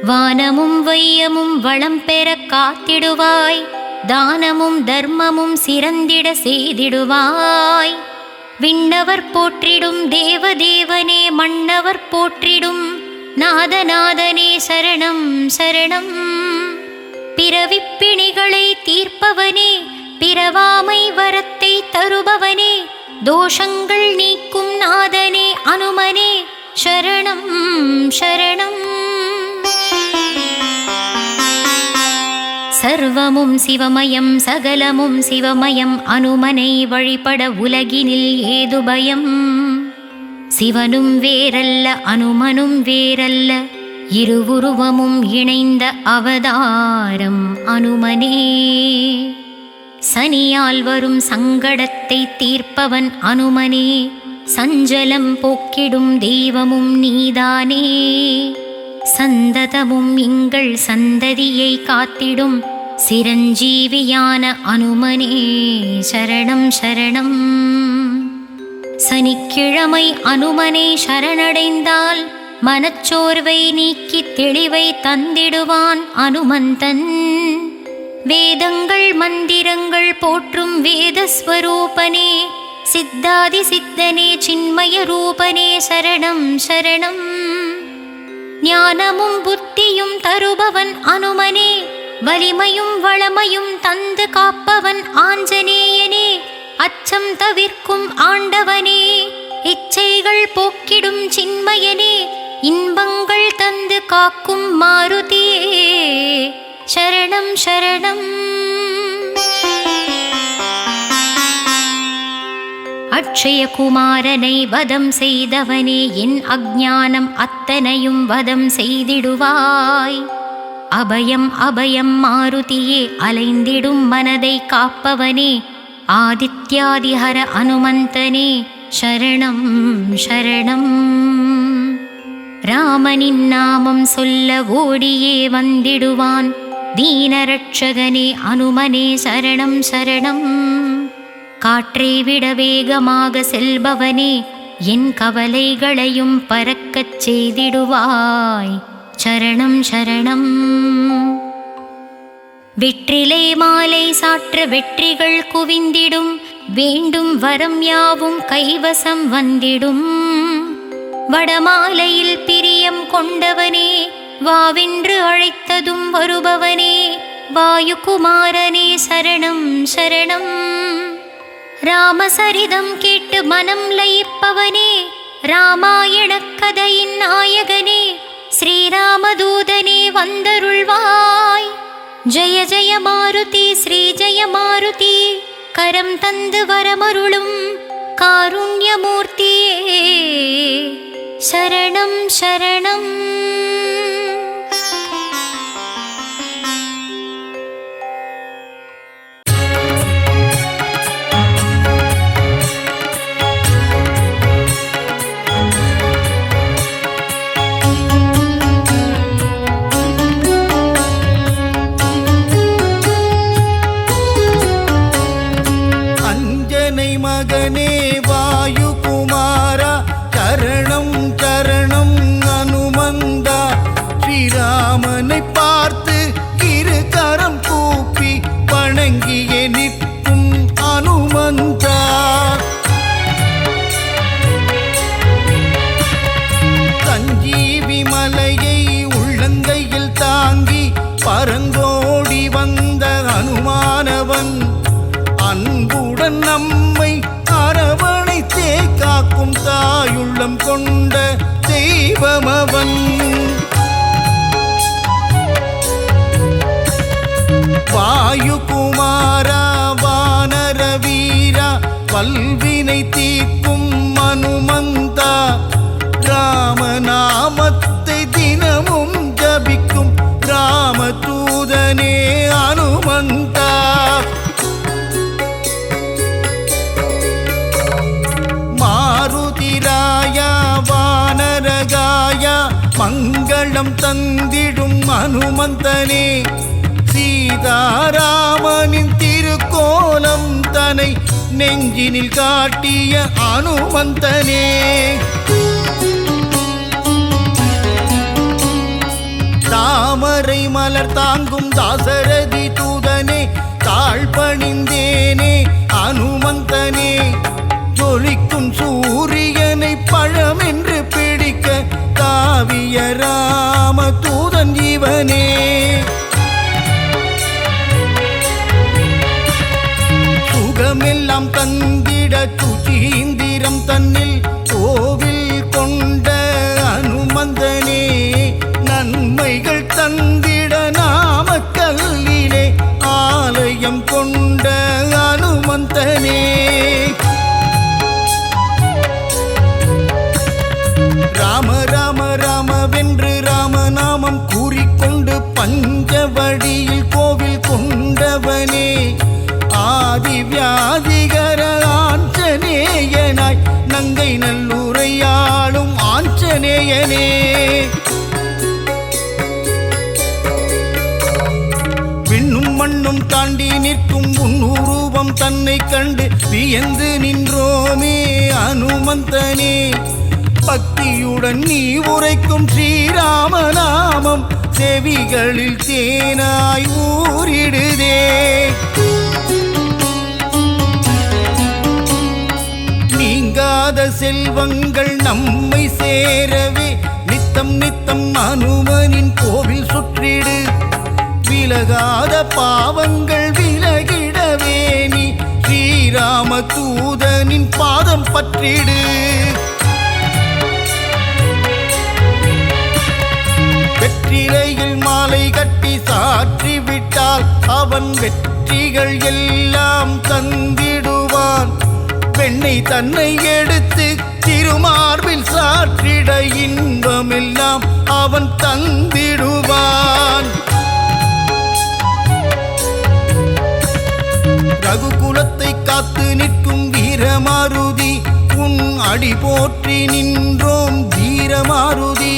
Speaker 1: வானமும் வையமும் வளம் பெற காத்திடுவாய், தானமும் தர்மமும் சிறந்திட செய்திடுவாய். விண்ணவர் போற்றிடும் தேவதேவனே, மன்னவர் போற்றிடும் நாதநாதனே சரணம் சரணம். பிறவிப்பிணிகளை தீர்ப்பவனே, பிறவாமை வரத்தை தருபவனே, தோஷங்கள் நீக்கும் நாதனே அனுமனே சரணம் சரணம். சர்வமும் சிவமயம் சகலமும் சிவமயம் அனுமனை வழிபட உலகினில் ஏது பயம். சிவனும் வேறல்ல அனுமனும் வேறல்ல இருவுருவமும் இணைந்த அவதாரம் அனுமனே. சனியால் வரும் சங்கடத்தை தீர்ப்பவன் அனுமனே. சஞ்சலம் போக்கிடும் தெய்வமும் நீதானே. சந்ததமும் எங்கள் சந்ததியை காத்திடும் சிரஞ்சீவியான அனுமனே சரணம் சரணம். சனிக்கிழமை அனுமனை சரணடைந்தால் மனச்சோர்வை நீக்கி தெளிவை தந்திடுவான் அனுமந்தன். வேதங்கள் மந்திரங்கள் போற்றும் வேதஸ்வரூபனே சித்தாதி சித்தனே சின்மய ரூபனே சரணம் சரணம். ஞானமும் புத்தியும் தருபவன் அனுமனே. வலிமையும் வளமையும் தந்து காப்பவன் ஆஞ்சநேயனே. அச்சம் தவிர்க்கும் ஆண்டவனே. இச்சைகள் போக்கிடும் சின்மயனே. இன்பங்கள் தந்து காக்கும் மாருதியே சரணம் சரணம். அக்ஷய குமாரனை வதம் செய்தவனே என் அஞ்ஞானம் அத்தனையும் வதம் செய்திடுவாய். அபயம் அபயம் மாருதியே அலைந்திடும் மனதை காப்பவனே. ஆதித்யாதிஹர அனுமந்தனே சரணம் சரணம். ராமனின் நாமம் சொல்ல ஓடியே வந்திடுவான் தீனரட்சகனே அனுமனே சரணம் சரணம். காற்றை விட வேகமாக செல்பவனே என் கவலைகளையும் பறக்கச் செய்திடுவாய் சரணம் சரணம். வெற்றிலை மாலை சாற்ற வெற்றிகள் குவிந்திடும். வேண்டும் வரம் யாவும் கைவசம் வந்திடும். வடமாலையில் பிரியம் கொண்டவனே வாவென்று அழைத்ததும் வருபவனே வாயுகுமாரனே சரணம் சரணம். ராமசரிதம் கேட்டு மனம் லயிப்பவனே ராமாயண கதையின் நாயகனே ஸ்ரீராமதூதனே வந்தருள்வாய். ஜெய ஜெய மாருதி ஸ்ரீ ஜெய மாருதி கரம் தந்து வரமருளும் காருண்யமூர்த்தியே சரணம் சரணம்.
Speaker 4: மகனே வாயுகுமாரா சரணம் சரணம் அனுமந்தா. ஸ்ரீராமனை பார்த்து இரு கரம் கூப்பி வணங்கிய நிற்கும் அனுமந்தா. சஞ்சீவி மலையை உள்ளங்கையில் தாங்கி பரங்கோடி வந்த அனுமானவன் அன்புடன் நம்மை அரவணைத்தே காக்கும் தாயுள்ளம் கொண்ட தெய்வமவன். வாயுகுமாரா வானர வீரா வல்வினை தீர்க்கும் அனுமந்தா. ராமநாமத்தை தினமும் ஜபிக்கும் ராமதூதனே அனுமந்தா. மாருதிராயா வானரகாயா மங்களம் தந்திடும் அனுமந்தனே. சீதாராமனின் திருக்கோலம் தனை நெஞ்சினில் காட்டிய அனுமந்தனே. தாமரை மலர் தாங்கும் தாசரதி தூதனே தாழ்பணிந்தேனே அனுமந்தனே. ஜொலிக்கும் சூரியனை பழம் என்று பிடிக்க தாவிய ராம தூதன் இவனே. சுகமெல்லாம் தந்திட சுசீந்திரம் தன்னில் கோவில் கொண்ட அனுமந்தனே நன்மைகள் தந்திட நாமக்கல்லிலே ஆலயம் கொண்ட அனுமந்தனே ராம ராம ராமவென்று ராமநாமம் கூறிக்கொண்டு பஞ்சவடியில் கோவில் கொண்டவனே ஆதி வியாதிகர ஆஞ்சநேயனாய் நங்கை நல்லூரையாளும் ஆஞ்சநேயனே விண்ணும் மண்ணும் தாண்டி நிற்கும் உன்னுருவம் தன்னை கண்டு வியந்து நின்றோமே அனுமந்தனே பக்தியுடன் நீ உரைக்கும் ஸ்ரீராமநாமம் செவிகளில் தேனாய் ஊறிடுதே நீங்காத செல்வங்கள் நம்மை சேரவே நித்தம் நித்தம் அனுமனின் கோவில் சுற்றிடு விலகாத பாவங்கள் விலகிடவே நீ ஸ்ரீராம தூதனின் பாதம் பற்றிடு வெற்றிலையில் மாலை கட்டி சாற்றி விட்டால் அவன் வெற்றிகள் எல்லாம் தந்திடுவான் பெண்ணை தன்னை எடுத்து திருமார்பில் சாற்றிட இன்பமெல்லாம் அவன் தந்திடுவான் ரகுகுலத்தை காத்து நிற்கும் வீரமாருதி உன் அடி போற்றி நின்றோம் வீரமாருதி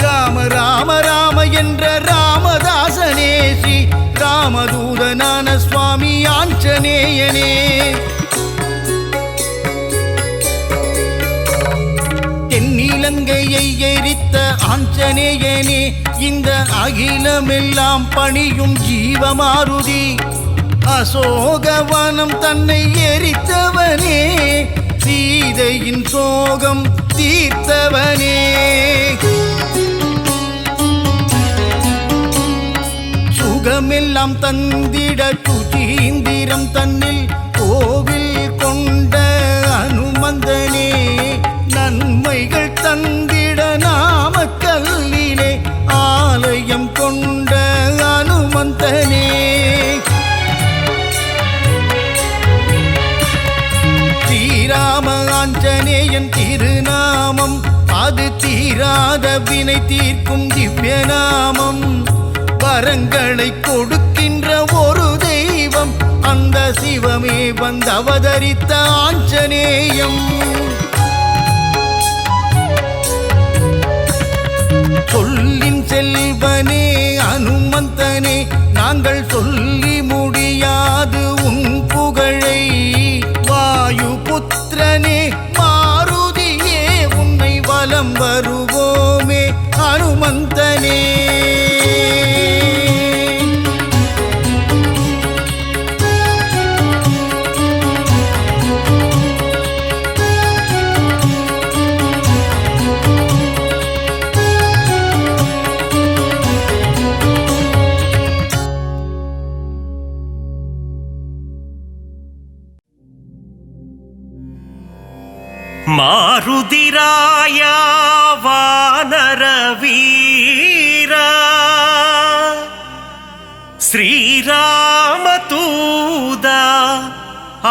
Speaker 4: ராம ராம ராம என்ற ராமதாசனே ஸ்ரீ ராமதூதனான சுவாமி ஆஞ்சநேயனே தென்னிலங்கையை எரித்த ஆஞ்சநேயனே இந்த அகிலமெல்லாம் பணியும் ஜீவமாருதி அசோகவனம் தன்னை எரித்தவனே சீதையின் சோகம் தீர்த்தவனே சுகமெல்லாம் தந்திட சுசீந்திரம் தன்னில் கோவில் கொண்ட அனுமந்தனே நன்மைகள் தந்திட நாமக்கல்லிலே ஆலயம் கொண்ட அனுமந்தனே ஸ்ரீராம ஆஞ்சநேயன் திருநாமம் அது தீராத வினை தீர்க்கும் திவ்ய நாமம் வரங்களை கொடுக்கின்ற ஒரு தெய்வம் அந்த சிவமே வந்து அவதரித்த ஆஞ்சநேயம் சொல்லின் செல்வனே அனுமந்தனே நாங்கள் சொல்லி முடியாது உன் புகழை வாயு புத்திரனே மாருதியே உன்னை வலம் வருவோமே அனுமந்தனே
Speaker 3: மாருதிராயா வானர வீரா ஸ்ரீராமதூதா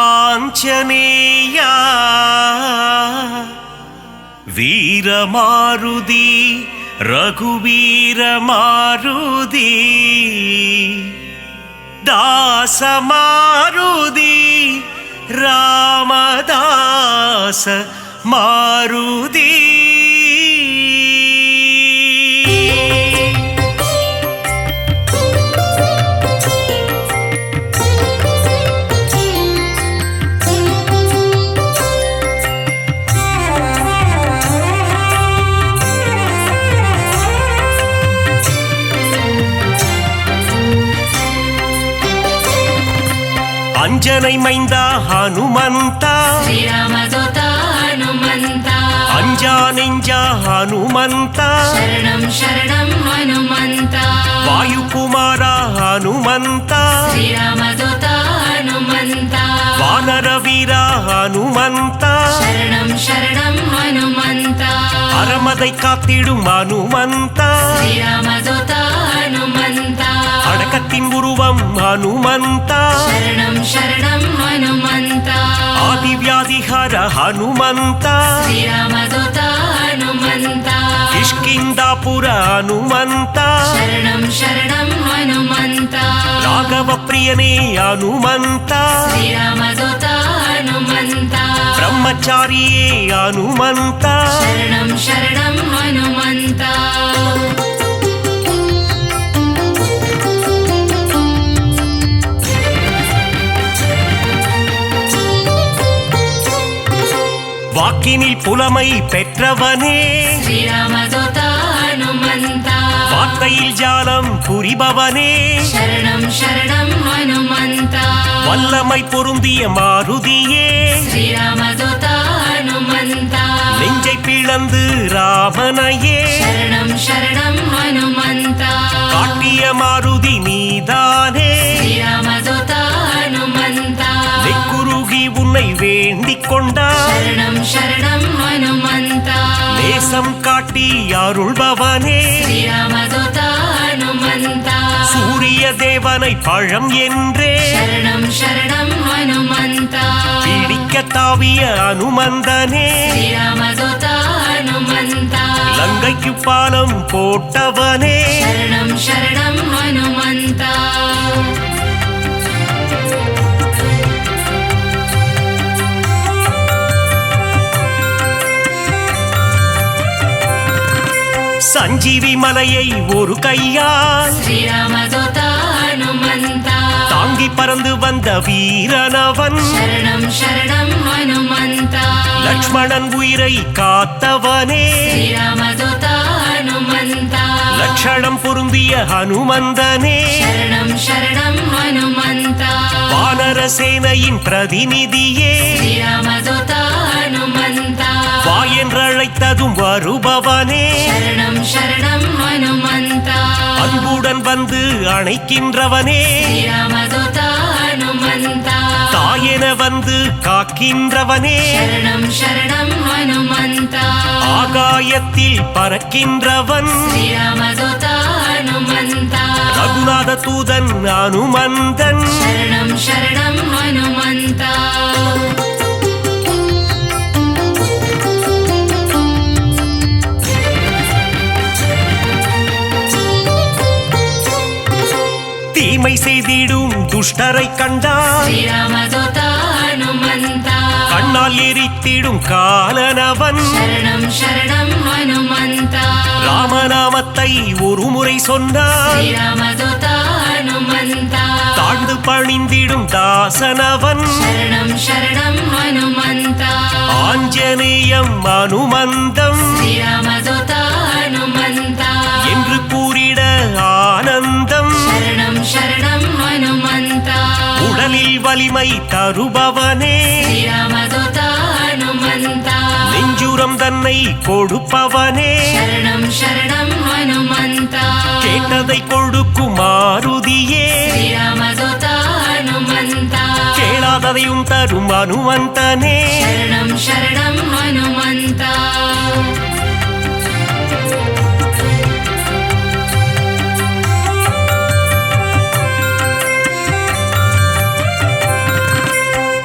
Speaker 3: ஆஞ்சநேயா வீரமாருதி ரகுவீரமாருதி தாசமாருதி ராமதாச மாருதி அஞ்சனை மைந்தா ஹனுமந்தா
Speaker 1: ಶ್ರೀರಾಮದೂತ ಹನುಮಂತ
Speaker 3: ಅಂಜಾ ನಿಂಜಾ ಹನುಮಂತ
Speaker 1: ಶರಣಂ ಶರಣಂ ಹನುಮಂತ
Speaker 3: ವಾಯುಕುಮಾರ ಹನುಮಂತ
Speaker 1: ಶ್ರೀರಾಮದೂತ ಹನುಮಂತ
Speaker 3: ವಾನರ ವೀರ ಹನುಮಂತ
Speaker 1: ಶರಣಂ ಶರಣಂ ಹನುಮಂತ
Speaker 3: ಅರಮதை காத்திடும் ಹನುಮಂತ
Speaker 1: ಶ್ರೀರಾಮದೂತ ಹನುಮಂತ
Speaker 3: அடக்கத்தின் உருவம் ಹನುಮಂತ
Speaker 1: ಶರಣಂ ಶರಣಂ ಹನುಮಂತ
Speaker 3: ಆದಿವ್ಯಾಧಿಹಾರ ಹನುಮಂತ
Speaker 1: ಶ್ರೀರಾಮದೂತ ಹನುಮಂತ
Speaker 3: ಕಿಷ್ಕಿಂದಾಪುರ ಹನುಮಂತ
Speaker 1: ಶರಣಂ ಶರಣಂ ಹನುಮಂತ
Speaker 3: ರಾಘವ ಪ್ರಿಯನೇ ಹನುಮಂತ
Speaker 1: ಶ್ರೀರಾಮದೂತ ಹನುಮಂತ
Speaker 3: ಬ್ರಹ್ಮಚಾರಿಯೇ ಹನುಮಂತ
Speaker 1: ಶರಣಂ ಶರಣಂ ಹನುಮಂತ
Speaker 3: வாக்கினில் புலமை பெற்றவனே
Speaker 1: ಶ್ರೀರಾಮದೂತ ಹನುಮಂತ
Speaker 3: வார்த்தையில் ஜாலம் புரிபவனே
Speaker 1: ಶರಣಂ ಶರಣಂ ಹನುಮಂತ
Speaker 3: வல்லமை பொருந்திய மாருதியே
Speaker 1: ಶ್ರೀರಾಮದೂತ ಹನುಮಂತ
Speaker 3: நெஞ்சை பிளந்து ராமனையே
Speaker 1: ಶರಣಂ ಶರಣಂ ಹನುಮಂತ
Speaker 3: காட்டிய மாருதி நீதானே
Speaker 1: ಶ್ರೀರಾಮದೂತ ಹನುಮಂತ
Speaker 3: நெக்குருகி உன்னை வேண்டிக் கொண்டார்
Speaker 1: ಶರಣಂ ಶರಣಂ ಹನುಮಂತ
Speaker 3: நேசம் காட்டி அருள்பவனே
Speaker 1: ಶ್ರೀರಾಮದೂತ ಹನುಮಂತ
Speaker 3: சூரிய தேவனை பழம் என்றே
Speaker 1: ಶರಣಂ ಶರಣಂ ಹನುಮಂತ
Speaker 3: பிடிக்க தாவிய அனுமந்தனே
Speaker 1: ಶ್ರೀರಾಮದೂತ ಹನುಮಂತ
Speaker 3: லங்கைக்கு பாலம் போட்டவனே
Speaker 1: ಶರಣಂ ಶರಣಂ ಹನುಮಂತ
Speaker 3: சஞ்சீவி மலையை ஒரு கையால்
Speaker 1: ಶ್ರೀರಾಮದೂತ ಹನುಮಂತ
Speaker 3: தாங்கி பறந்து வந்த வீரனவன்
Speaker 1: ಶರಣಂ ಶರಣಂ ಹನುಮಂತ
Speaker 3: லக்ஷ்மணன் உயிரை காத்தவனே
Speaker 1: ಶ್ರೀರಾಮದೂತ ಹನುಮಂತ
Speaker 3: லட்சணம் பொருந்திய ஹனுமந்தனே
Speaker 1: ಶರಣಂ ಶರಣಂ ಹನುಮಂತ
Speaker 3: வானர சேனையின் பிரதிநிதியே
Speaker 1: ಶ್ರೀರಾಮದೂತ ಹನುಮಂತ
Speaker 3: வா என்றழைத்ததும் வருபவனே
Speaker 1: ಶರಣಂ ಶರಣಂ ಹನುಮಂತ
Speaker 3: அன்புடன் வந்து அணைக்கின்றவனே
Speaker 1: ಶ್ರೀರಾಮದೂತ ಹನುಮಂತ
Speaker 3: தாயென வந்து காக்கின்றவனே
Speaker 1: ಶರಣಂ ಶರಣಂ ಹನುಮಂತ
Speaker 3: ஆகாயத்தில் பறக்கின்றவன்
Speaker 1: ಶ್ರೀರಾಮದೂತ ಹನುಮಂತ
Speaker 3: ரகுநாத தூதன் அனுமந்தன்
Speaker 1: ಶರಣಂ ಶರಣಂ ಹನುಮಂತ தீமை செய்திடும் துஷ்டரை கண்டால் ಶ್ರೀರಾಮದೂತ ಹನುಮಂತ
Speaker 3: கண்ணால் எரித்திடும் காலனவன்
Speaker 1: ಶರಣಂ ಶರಣಂ ಹನುಮಂತ
Speaker 3: ராமநாமத்தை ஒரு முறை சொன்னால்
Speaker 1: ಶ್ರೀರಾಮದೂತ ಹನುಮಂತ
Speaker 3: தாழ்ந்து பணிந்திடும் தாசனவன்
Speaker 1: ಶರಣಂ ಶರಣಂ ಹನುಮಂತ
Speaker 3: ஆஞ்சநேயம் அனுமந்தம்
Speaker 1: ಶ್ರೀರಾಮದೂತ ಹನುಮಂತ
Speaker 3: என்று கூறிட ஆனந்தம்
Speaker 1: ಶರಣಂ ಶರಣಂ ಹನುಮಂತ
Speaker 3: உடலில் வலிமை தருபவனே
Speaker 1: ಶ್ರೀರಾಮದೂತ ಹನುಮಂತ
Speaker 3: நெஞ்சுரம் தன்னை கொடுப்பவனே
Speaker 1: ಶರಣಂ ಶರಣಂ ಹನುಮಂತ
Speaker 3: கேட்டதை கொடுக்கும் மாருதியே
Speaker 1: ಶ್ರೀರಾಮದೂತ ಹನುಮಂತ
Speaker 3: கேளாததையும் தரும் அனுமந்தனே
Speaker 1: ಶರಣಂ ಶರಣಂ ಹನುಮಂತ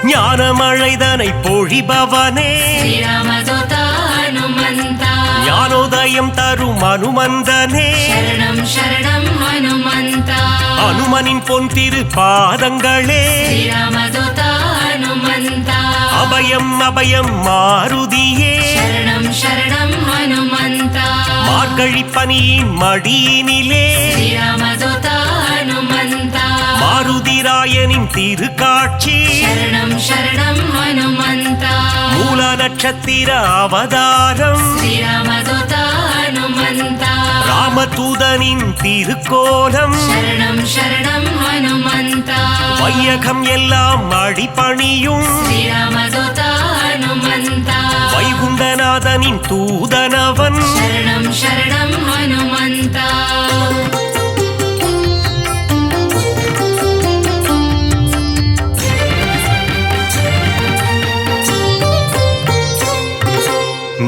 Speaker 3: ஞானமழைதனை பொழிபவனே
Speaker 1: ಶ್ರೀರಾಮದೂತ ಹನುಮಂತ
Speaker 3: ஞானோதயம் தரும் அனுமந்தனே
Speaker 1: ಶರಣಂ ಶರಣಂ ಹನುಮಂತ
Speaker 3: அனுமனின் பொன் திரு பாதங்களே
Speaker 1: ಶ್ರೀರಾಮದೂತ ಹನುಮಂತ
Speaker 3: அபயம் அபயம் மாருதியே
Speaker 1: ಶರಣಂ ಶರಣಂ ಹನುಮಂತ
Speaker 3: மார்கழி பனியின் மடியினிலே
Speaker 1: ಶ್ರೀರಾಮದೂತ ಹನುಮಂತ
Speaker 3: மாருதிராயனின் திருக்காட்சி
Speaker 1: ಶರಣಂ ಶರಣಂ ಹನುಮಂತ
Speaker 3: மூல நட்சத்திர அவதாரம்
Speaker 1: ಶ್ರೀರಾಮದೂತ ಹನುಮಂತ
Speaker 3: ராமதூதனின் திருக்கோலம்
Speaker 1: ಶರಣಂ ಶರಣಂ ಹನುಮಂತ
Speaker 3: வையகம் எல்லாம் அடிபணியும்
Speaker 1: ಶ್ರೀರಾಮದೂತ ಹನುಮಂತ
Speaker 3: வைகுண்டநாதனின் ஹனுமந்தனின் தூதனவன்
Speaker 1: शरणं शरणं हनुमन्ता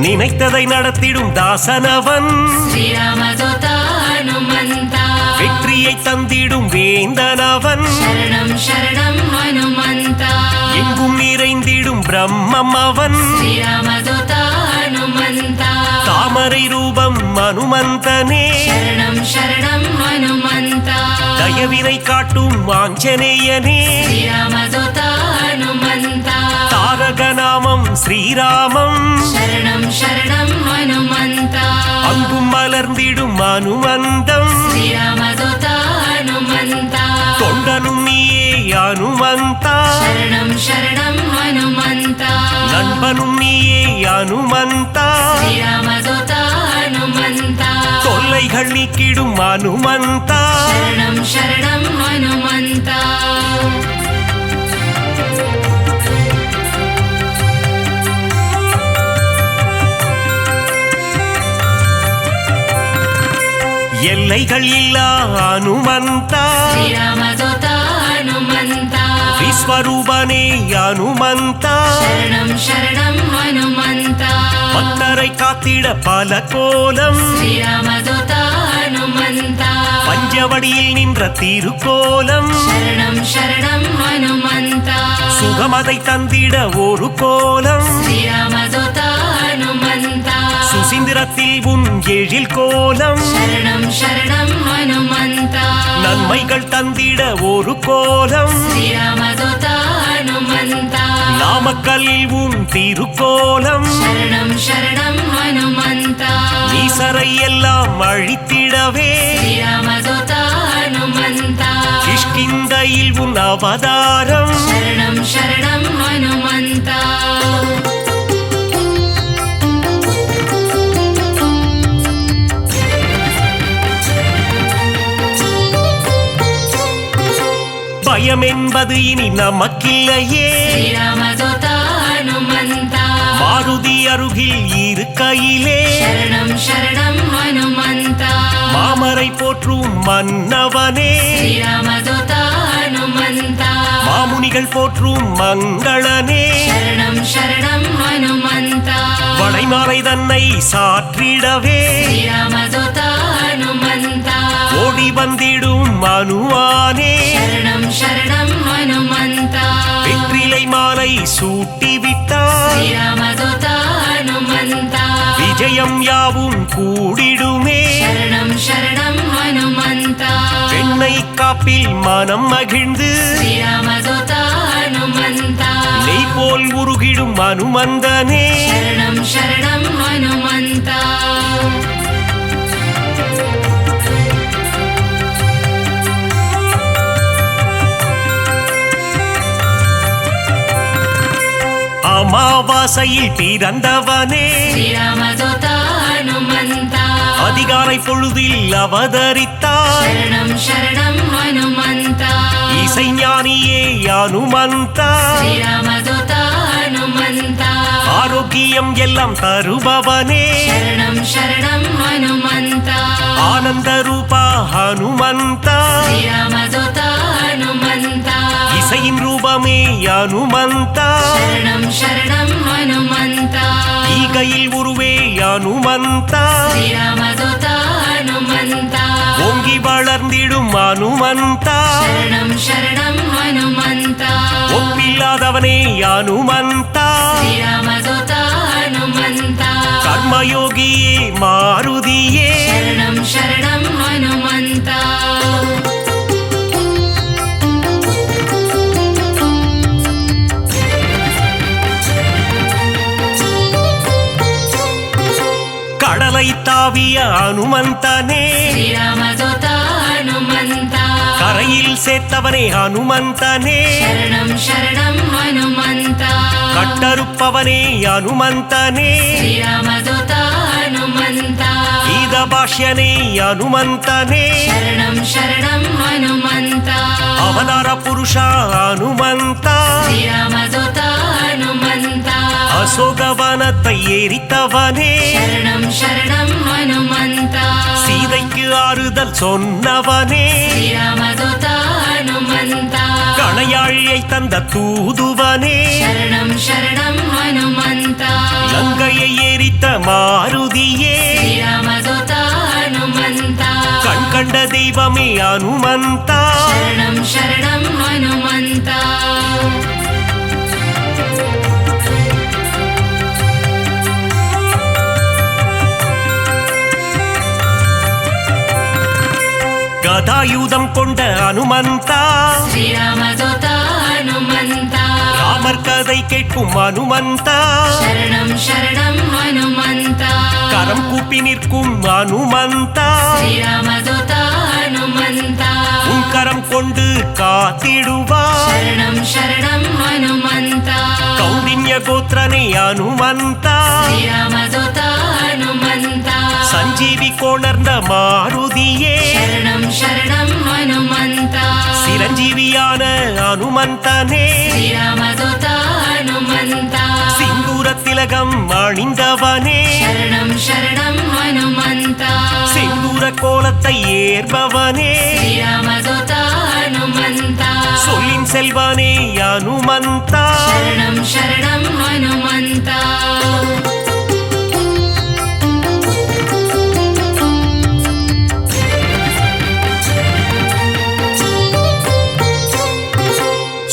Speaker 3: நினைத்ததை நடத்திடும் தாசனவன்
Speaker 1: श्रीरामदूता हनुमन्ता
Speaker 3: வெற்றியை தந்திடும் வேந்தனவன்
Speaker 1: शरणं शरणं हनुमन्ता
Speaker 3: எங்கும் நிறைந்திடும் பிரம்மம் அவன்
Speaker 1: श्रीरामदूता हनुमन्ता
Speaker 3: தாமரை ரூபம் அனுமந்தனே
Speaker 1: शरणं शरणं हनुमन्ता
Speaker 3: தயவினை காட்டும் ஆஞ்சநேயனே
Speaker 1: श्रीरामदूता हनुमन्ता
Speaker 3: தாரக நாமம் ஸ்ரீராமம்
Speaker 1: शरणं शरणं हनुमन्ता
Speaker 3: அங்கும் மலர்ந்திடும் அனுமந்தம்
Speaker 1: श्रीरामदूता हनुमन्ता
Speaker 3: தொண்டனும் நீயே அனுமந்தா
Speaker 1: शरणं शरणं हनुमन्ता
Speaker 3: நண்பனும் நீயே அனுமந்தா
Speaker 1: श्रीरामदूता हनुमन्ता
Speaker 3: தொல்லைகள் நீக்கிடும் அனுமந்தா
Speaker 1: शरणं शरणं हनुमन्ता
Speaker 3: எல்லைகள் இல்லா அனுமந்தா
Speaker 1: श्रीरामदूता हनुमन्ता
Speaker 3: விஸ்வரூபனே அனுமந்தா
Speaker 1: शरणं शरणं हनुमन्ता
Speaker 3: பக்தரை காத்திட பல கோலம்
Speaker 1: श्रीरामदूता हनुमन्ता
Speaker 3: பஞ்சவடியில் நின்ற திருக்கோலம்
Speaker 1: शरणं शरणं हनुमन्ता
Speaker 3: சுகமதை தந்திட ஒரு கோலம்
Speaker 1: श्रीरामदूता हनुमन्ता
Speaker 3: சுசீந்திரத்தில் உன் எழில் கோலம்
Speaker 1: शरणं शरणं हनुमन्ता
Speaker 3: நன்மைகள் தந்திட ஒரு கோலம்
Speaker 1: श्रीरामदूता हनुमन्ता
Speaker 3: நாமக்கல்லில் உன் திருக்கோலம்
Speaker 1: शरणं शरणं हनुमन्ता
Speaker 3: ஈசரை எல்லாம் அழித்திடவே
Speaker 1: श्रीरामदूता हनुमन्ता
Speaker 3: கிஷ்கிந்தையில் உன் அவதாரம்
Speaker 1: शरणं शरणं हनुमन्ता
Speaker 3: பயம் என்பது இனி நமக்கில்லையே
Speaker 1: श्रीरामदूता हनुमन्ता
Speaker 3: மாருதி அருகில் இருக்கையிலே
Speaker 1: शरणं शरणं हनुमन्ता
Speaker 3: மாமரை போற்றும் மன்னவனே
Speaker 1: श्रीरामदूता हनुमन्ता
Speaker 3: மாமுனிகள் போற்றும் மங்களனே
Speaker 1: शरणं शरणं हनुमन्ता
Speaker 3: வளைமாலை தன்னை சாற்றிடவே
Speaker 1: श्रीरामदूता हनुमन्ता
Speaker 3: ஓடி வந்திடும் மனுவானே
Speaker 1: शरणं शरणं हनुमन्ता
Speaker 3: வெற்றிலை மாலை சூட்டிவிட்டார்
Speaker 1: श्रीरामदूता हनुमन्ता
Speaker 3: விஜயம் யாவும் கூடிடுமே
Speaker 1: शरणं शरणं हनुमन्ता
Speaker 3: பெண்ணை காப்பில் மனம் மகிழ்ந்து
Speaker 1: श्रीरामदूता हनुमन्ता
Speaker 3: நெய் போல் உருகிடும் அனுமந்தனே
Speaker 1: शरणं शरणं हनुमन्ता
Speaker 3: அமாவாசையில் பிறந்தவனே
Speaker 1: श्रीरामदूता हनुमन्ता
Speaker 3: அதிகாலை பொழுதில் அவதரித்தார்
Speaker 1: शरणं शरणं हनुमन्ता
Speaker 3: இசைஞானியே அனுமந்தா
Speaker 1: श्रीरामदूता हनुमन्ता
Speaker 3: ஆரோக்கியம் எல்லாம் தருபவனே
Speaker 1: शरणं शरणं हनुमन्ता
Speaker 3: ஆனந்த ரூபா ஹனுமந்தா
Speaker 1: श्रीरामदूता हनुमन्ता
Speaker 3: இசையின் ரூபமே அனுமந்தா
Speaker 1: शरणं शरणं हनुमन्ता
Speaker 3: ஈகையில் உருவே அனுமந்தா
Speaker 1: श्रीरामदूता हनुमन्ता
Speaker 3: ஓங்கி வளர்ந்திடும் அனுமந்தா
Speaker 1: शरणं शरणं हनुमन्ता
Speaker 3: ஒப்பில்லாதவனே அனுமந்தா
Speaker 1: श्रीरामदूता हनुमन्ता
Speaker 3: கர்மயோகியே மாருதியே
Speaker 1: शरणं शरणं हनुमन्ता
Speaker 3: கடலை தாவிய அனுமந்தனே
Speaker 1: श्रीरामदूता हनुमन्ता
Speaker 3: கரையில் சேர்த்தவனே அனுமந்தனே
Speaker 1: शरणं शरणं हनुमन्ता
Speaker 3: கட்டறுப்பவனே அனுமந்தனே
Speaker 1: श्रीरामदूता हनुमन्ता
Speaker 3: கீத பாஷ்யனே அனுமந்தனே
Speaker 1: शरणं शरणं हनुमन्ता
Speaker 3: அவதார புருஷா அனுமந்தா
Speaker 1: श्रीरामदूता हनुमन्ता
Speaker 3: அசோகவனத்தை எரித்தவனே
Speaker 1: சரணம் சரணம் ஹனுமந்தா
Speaker 3: சீதைக்கு ஆறுதல் சொன்னவனே
Speaker 1: ஸ்ரீராமதூதா ஹனுமந்தா
Speaker 3: கணையாழியை தந்த தூதுவனே
Speaker 1: சரணம் சரணம் ஹனுமந்தா
Speaker 3: லங்கையை எரித்த மாருதியே
Speaker 1: ஸ்ரீராமதூதா ஹனுமந்தா
Speaker 3: கண் கண்ட தெய்வமே அனுமந்தா
Speaker 1: சரணம் சரணம் ஹனுமந்தா
Speaker 3: கதாயுதம் கொண்ட அனுமந்தா
Speaker 1: ஸ்ரீராமதூதா ஹனுமந்தா
Speaker 3: ராமர் கதை கேட்கும் அனுமந்தா
Speaker 1: சரணம் சரணம் ஹனுமந்தா
Speaker 3: கரம் கூப்பி நிற்கும் அனுமந்தா
Speaker 1: ஸ்ரீராமதூதா ஹனுமந்தா
Speaker 3: உன் கரம் கொண்டு காத்திடுவார்
Speaker 1: சரணம் சரணம் ஹனுமந்தா
Speaker 3: கௌண்டின்ய கோத்திரனே அனுமந்தா
Speaker 1: ஸ்ரீராமதூதா ஹனுமந்தா
Speaker 3: சஞ்சீவி கோணர்ந்த மாருதியே
Speaker 1: சரணம் சரணம் ஹனுமந்தா
Speaker 3: சிரஞ்சீவியான அனுமந்தனே
Speaker 1: ஸ்ரீராமதூதா ஹனுமந்தா
Speaker 3: சிந்தூர திலகம் அணிந்தவனே
Speaker 1: சரணம் சரணம் ஹனுமந்தா
Speaker 3: செந்தூர கோலத்தை ஏற்பவனே
Speaker 1: ஸ்ரீராமதூதா ஹனுமந்தா
Speaker 3: சொல்லின் செல்வனே அனுமந்தா
Speaker 1: சரணம் சரணம் ஹனுமந்தா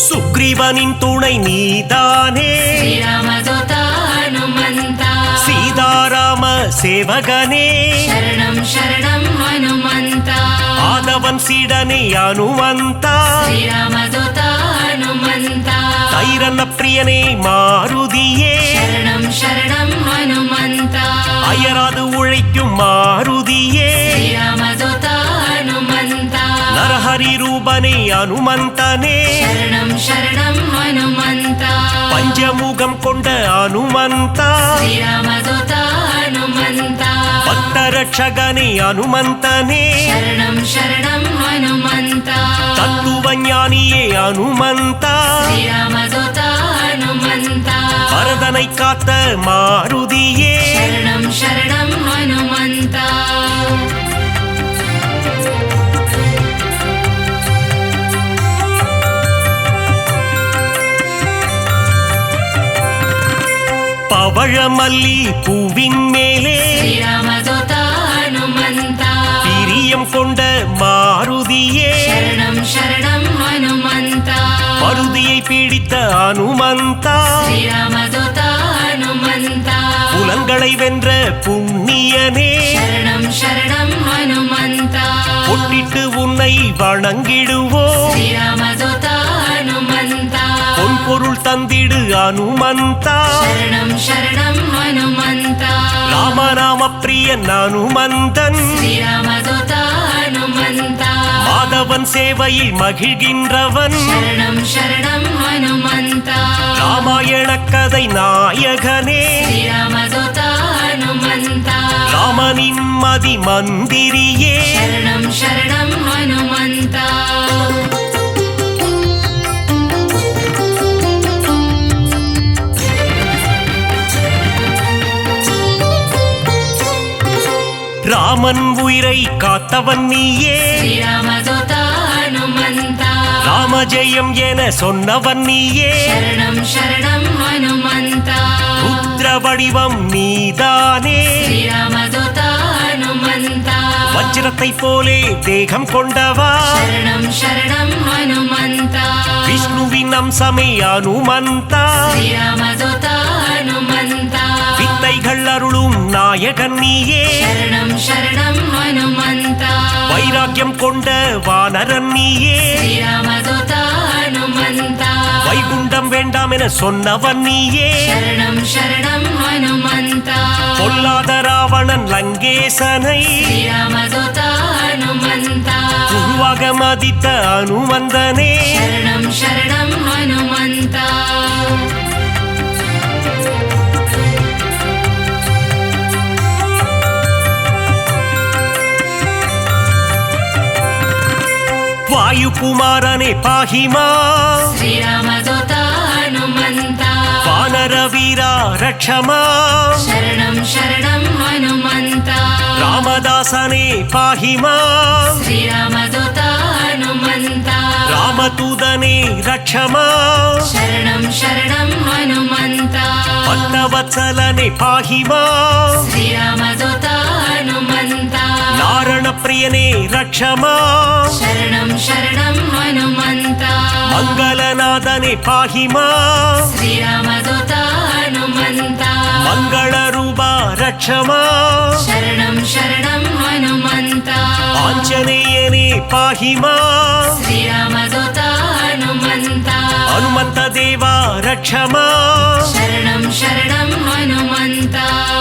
Speaker 3: சுக்ரீவனின் துணை நீதானே
Speaker 1: ஸ்ரீராமதூதா ஹனுமந்தா
Speaker 3: சீதாராம சேவகனே
Speaker 1: சரணம் சரணம் ஹனுமந்தா
Speaker 3: ஆதவன் சீடனே அனுமந்தா
Speaker 1: ஸ்ரீராமதூதா ஹனுமந்தா
Speaker 3: தைரன பிரியனே மாருதியே
Speaker 1: சரணம் சரணம் ஹனுமந்தா
Speaker 3: அயராது உழைக்கும் மாருதியே
Speaker 1: ஸ்ரீராமதூதா ஹனுமந்தா
Speaker 3: நரஹரி ரூபனே அனுமந்தனே
Speaker 1: சரணம் சரணம் ஹனுமந்தா
Speaker 3: பஞ்சமுகம் கொண்ட அனுமந்தா
Speaker 1: ஸ்ரீராமதூதா ஹனுமந்தா
Speaker 3: பக்தரட்சகனே அனுமந்தனே
Speaker 1: சரணம் சரணம் ஹனுமந்தா
Speaker 3: தத்துவ ஞானியே அனுமந்தா
Speaker 1: ஸ்ரீராமதூதா ஹனுமந்தா
Speaker 3: பரதனை காத்த மாருதியே
Speaker 1: சரணம் சரணம் ஹனுமந்தா
Speaker 3: பவழமல்லி பூவின் மேலே
Speaker 1: ஸ்ரீராமதூதா ஹனுமந்தா
Speaker 3: பிரியம் கொண்ட மாருதியே
Speaker 1: சரணம் சரணம் ஹனுமந்தா
Speaker 3: மருதியை பிடித்த அனுமந்தா
Speaker 1: ஸ்ரீராமதூதா ஹனுமந்தா
Speaker 3: புலன்களை வென்ற புண்ணியனே
Speaker 1: சரணம் சரணம் ஹனுமந்தா
Speaker 3: பொட்டிட்டு உன்னை வணங்கிடுவோம்
Speaker 1: ஸ்ரீராமதூதா ஹனுமந்தா
Speaker 3: பொன் பொருள் தந்திடு அனுமந்தா
Speaker 1: சரணம் சரணம் ஹனுமந்தா
Speaker 3: ராமநாம பிரியன் அனுமந்தன்
Speaker 1: ஸ்ரீராமதூதா ஹனுமந்தா
Speaker 3: மாதவன் சேவையில் மகிழ்கின்றவன்
Speaker 1: சரணம் சரணம் ஹனுமந்தா
Speaker 3: ராமாயண கதை நாயகனே
Speaker 1: ஸ்ரீராமதூதா ஹனுமந்தா
Speaker 3: ராமனின் மதி மந்திரியே
Speaker 1: சரணம் சரணம் ஹனுமந்தா
Speaker 3: ராமன் உயிரை காத்தவன் நீயே
Speaker 1: ஸ்ரீராமதூதா ஹனுமந்தா
Speaker 3: ராமஜெயம் என சொன்னவன் நீயே
Speaker 1: சரணம் சரணம் ஹனுமந்தா
Speaker 3: ருத்ர வடிவம் நீதானே
Speaker 1: ஸ்ரீராமதூதா ஹனுமந்தா
Speaker 3: வஜ்ரத்தை போலே தேகம் கொண்டவா
Speaker 1: சரணம் சரணம் ஹனுமந்தா
Speaker 3: விஷ்ணுவின் அம்சமே அனுமந்தா
Speaker 1: ஸ்ரீராமதூதா ஹனுமந்தா
Speaker 3: வித்தைகள் அருளும் நாயகன் நீயே
Speaker 1: சரணம் சரணம் ஹனுமந்தா
Speaker 3: வைராக்கியம் கொண்ட வானரன் நீயே
Speaker 1: ஸ்ரீராமதூதா ஹனுமந்தா
Speaker 3: வைகுண்டம் வேண்டாம் என சொன்னவன் நீயே
Speaker 1: சரணம் சரணம் ஹனுமந்தா
Speaker 3: பொல்லாத ராவணன் லங்கேசனை
Speaker 1: ஸ்ரீராமதூதா ஹனுமந்தா
Speaker 3: குருவாக மதித்த அனுமந்தனே
Speaker 1: சரணம் சரணம் ஹனுமந்தா
Speaker 3: வாயுகுமாரனே பாஹிமா
Speaker 1: ஸ்ரீராமதூதா ஹனுமந்தா
Speaker 3: வானர வீரா ரட்சமா
Speaker 1: शरणं शरणं हनुमन्ता
Speaker 3: ராமதாசனே பாஹிமா
Speaker 1: श्रीरामदूता हनुमन्ता
Speaker 3: ராமதூதனே ரட்சமா
Speaker 1: शरणं शरणं हनुमन्ता
Speaker 3: பக்தவத்சலனே பாஹிமா
Speaker 1: श्रीरामदूता हनुमन्ता
Speaker 3: நாரண பிரியனே ரட்சமா
Speaker 1: शरणं शरणं हनुमन्ता
Speaker 3: மங்களநாதனே பாஹிமா
Speaker 1: श्रीरामदूता हनुमन्ता
Speaker 3: மங்கள ரூபா ரட்சமா
Speaker 1: शरणं शरणं हनुमन्ता
Speaker 3: ஆஞ்சநேயனே பாஹிமா
Speaker 1: श्रीरामदूता हनुमन्ता
Speaker 3: ஹனுமந்த தேவா ரட்சமா
Speaker 1: शरणं शरणं हनुमन्ता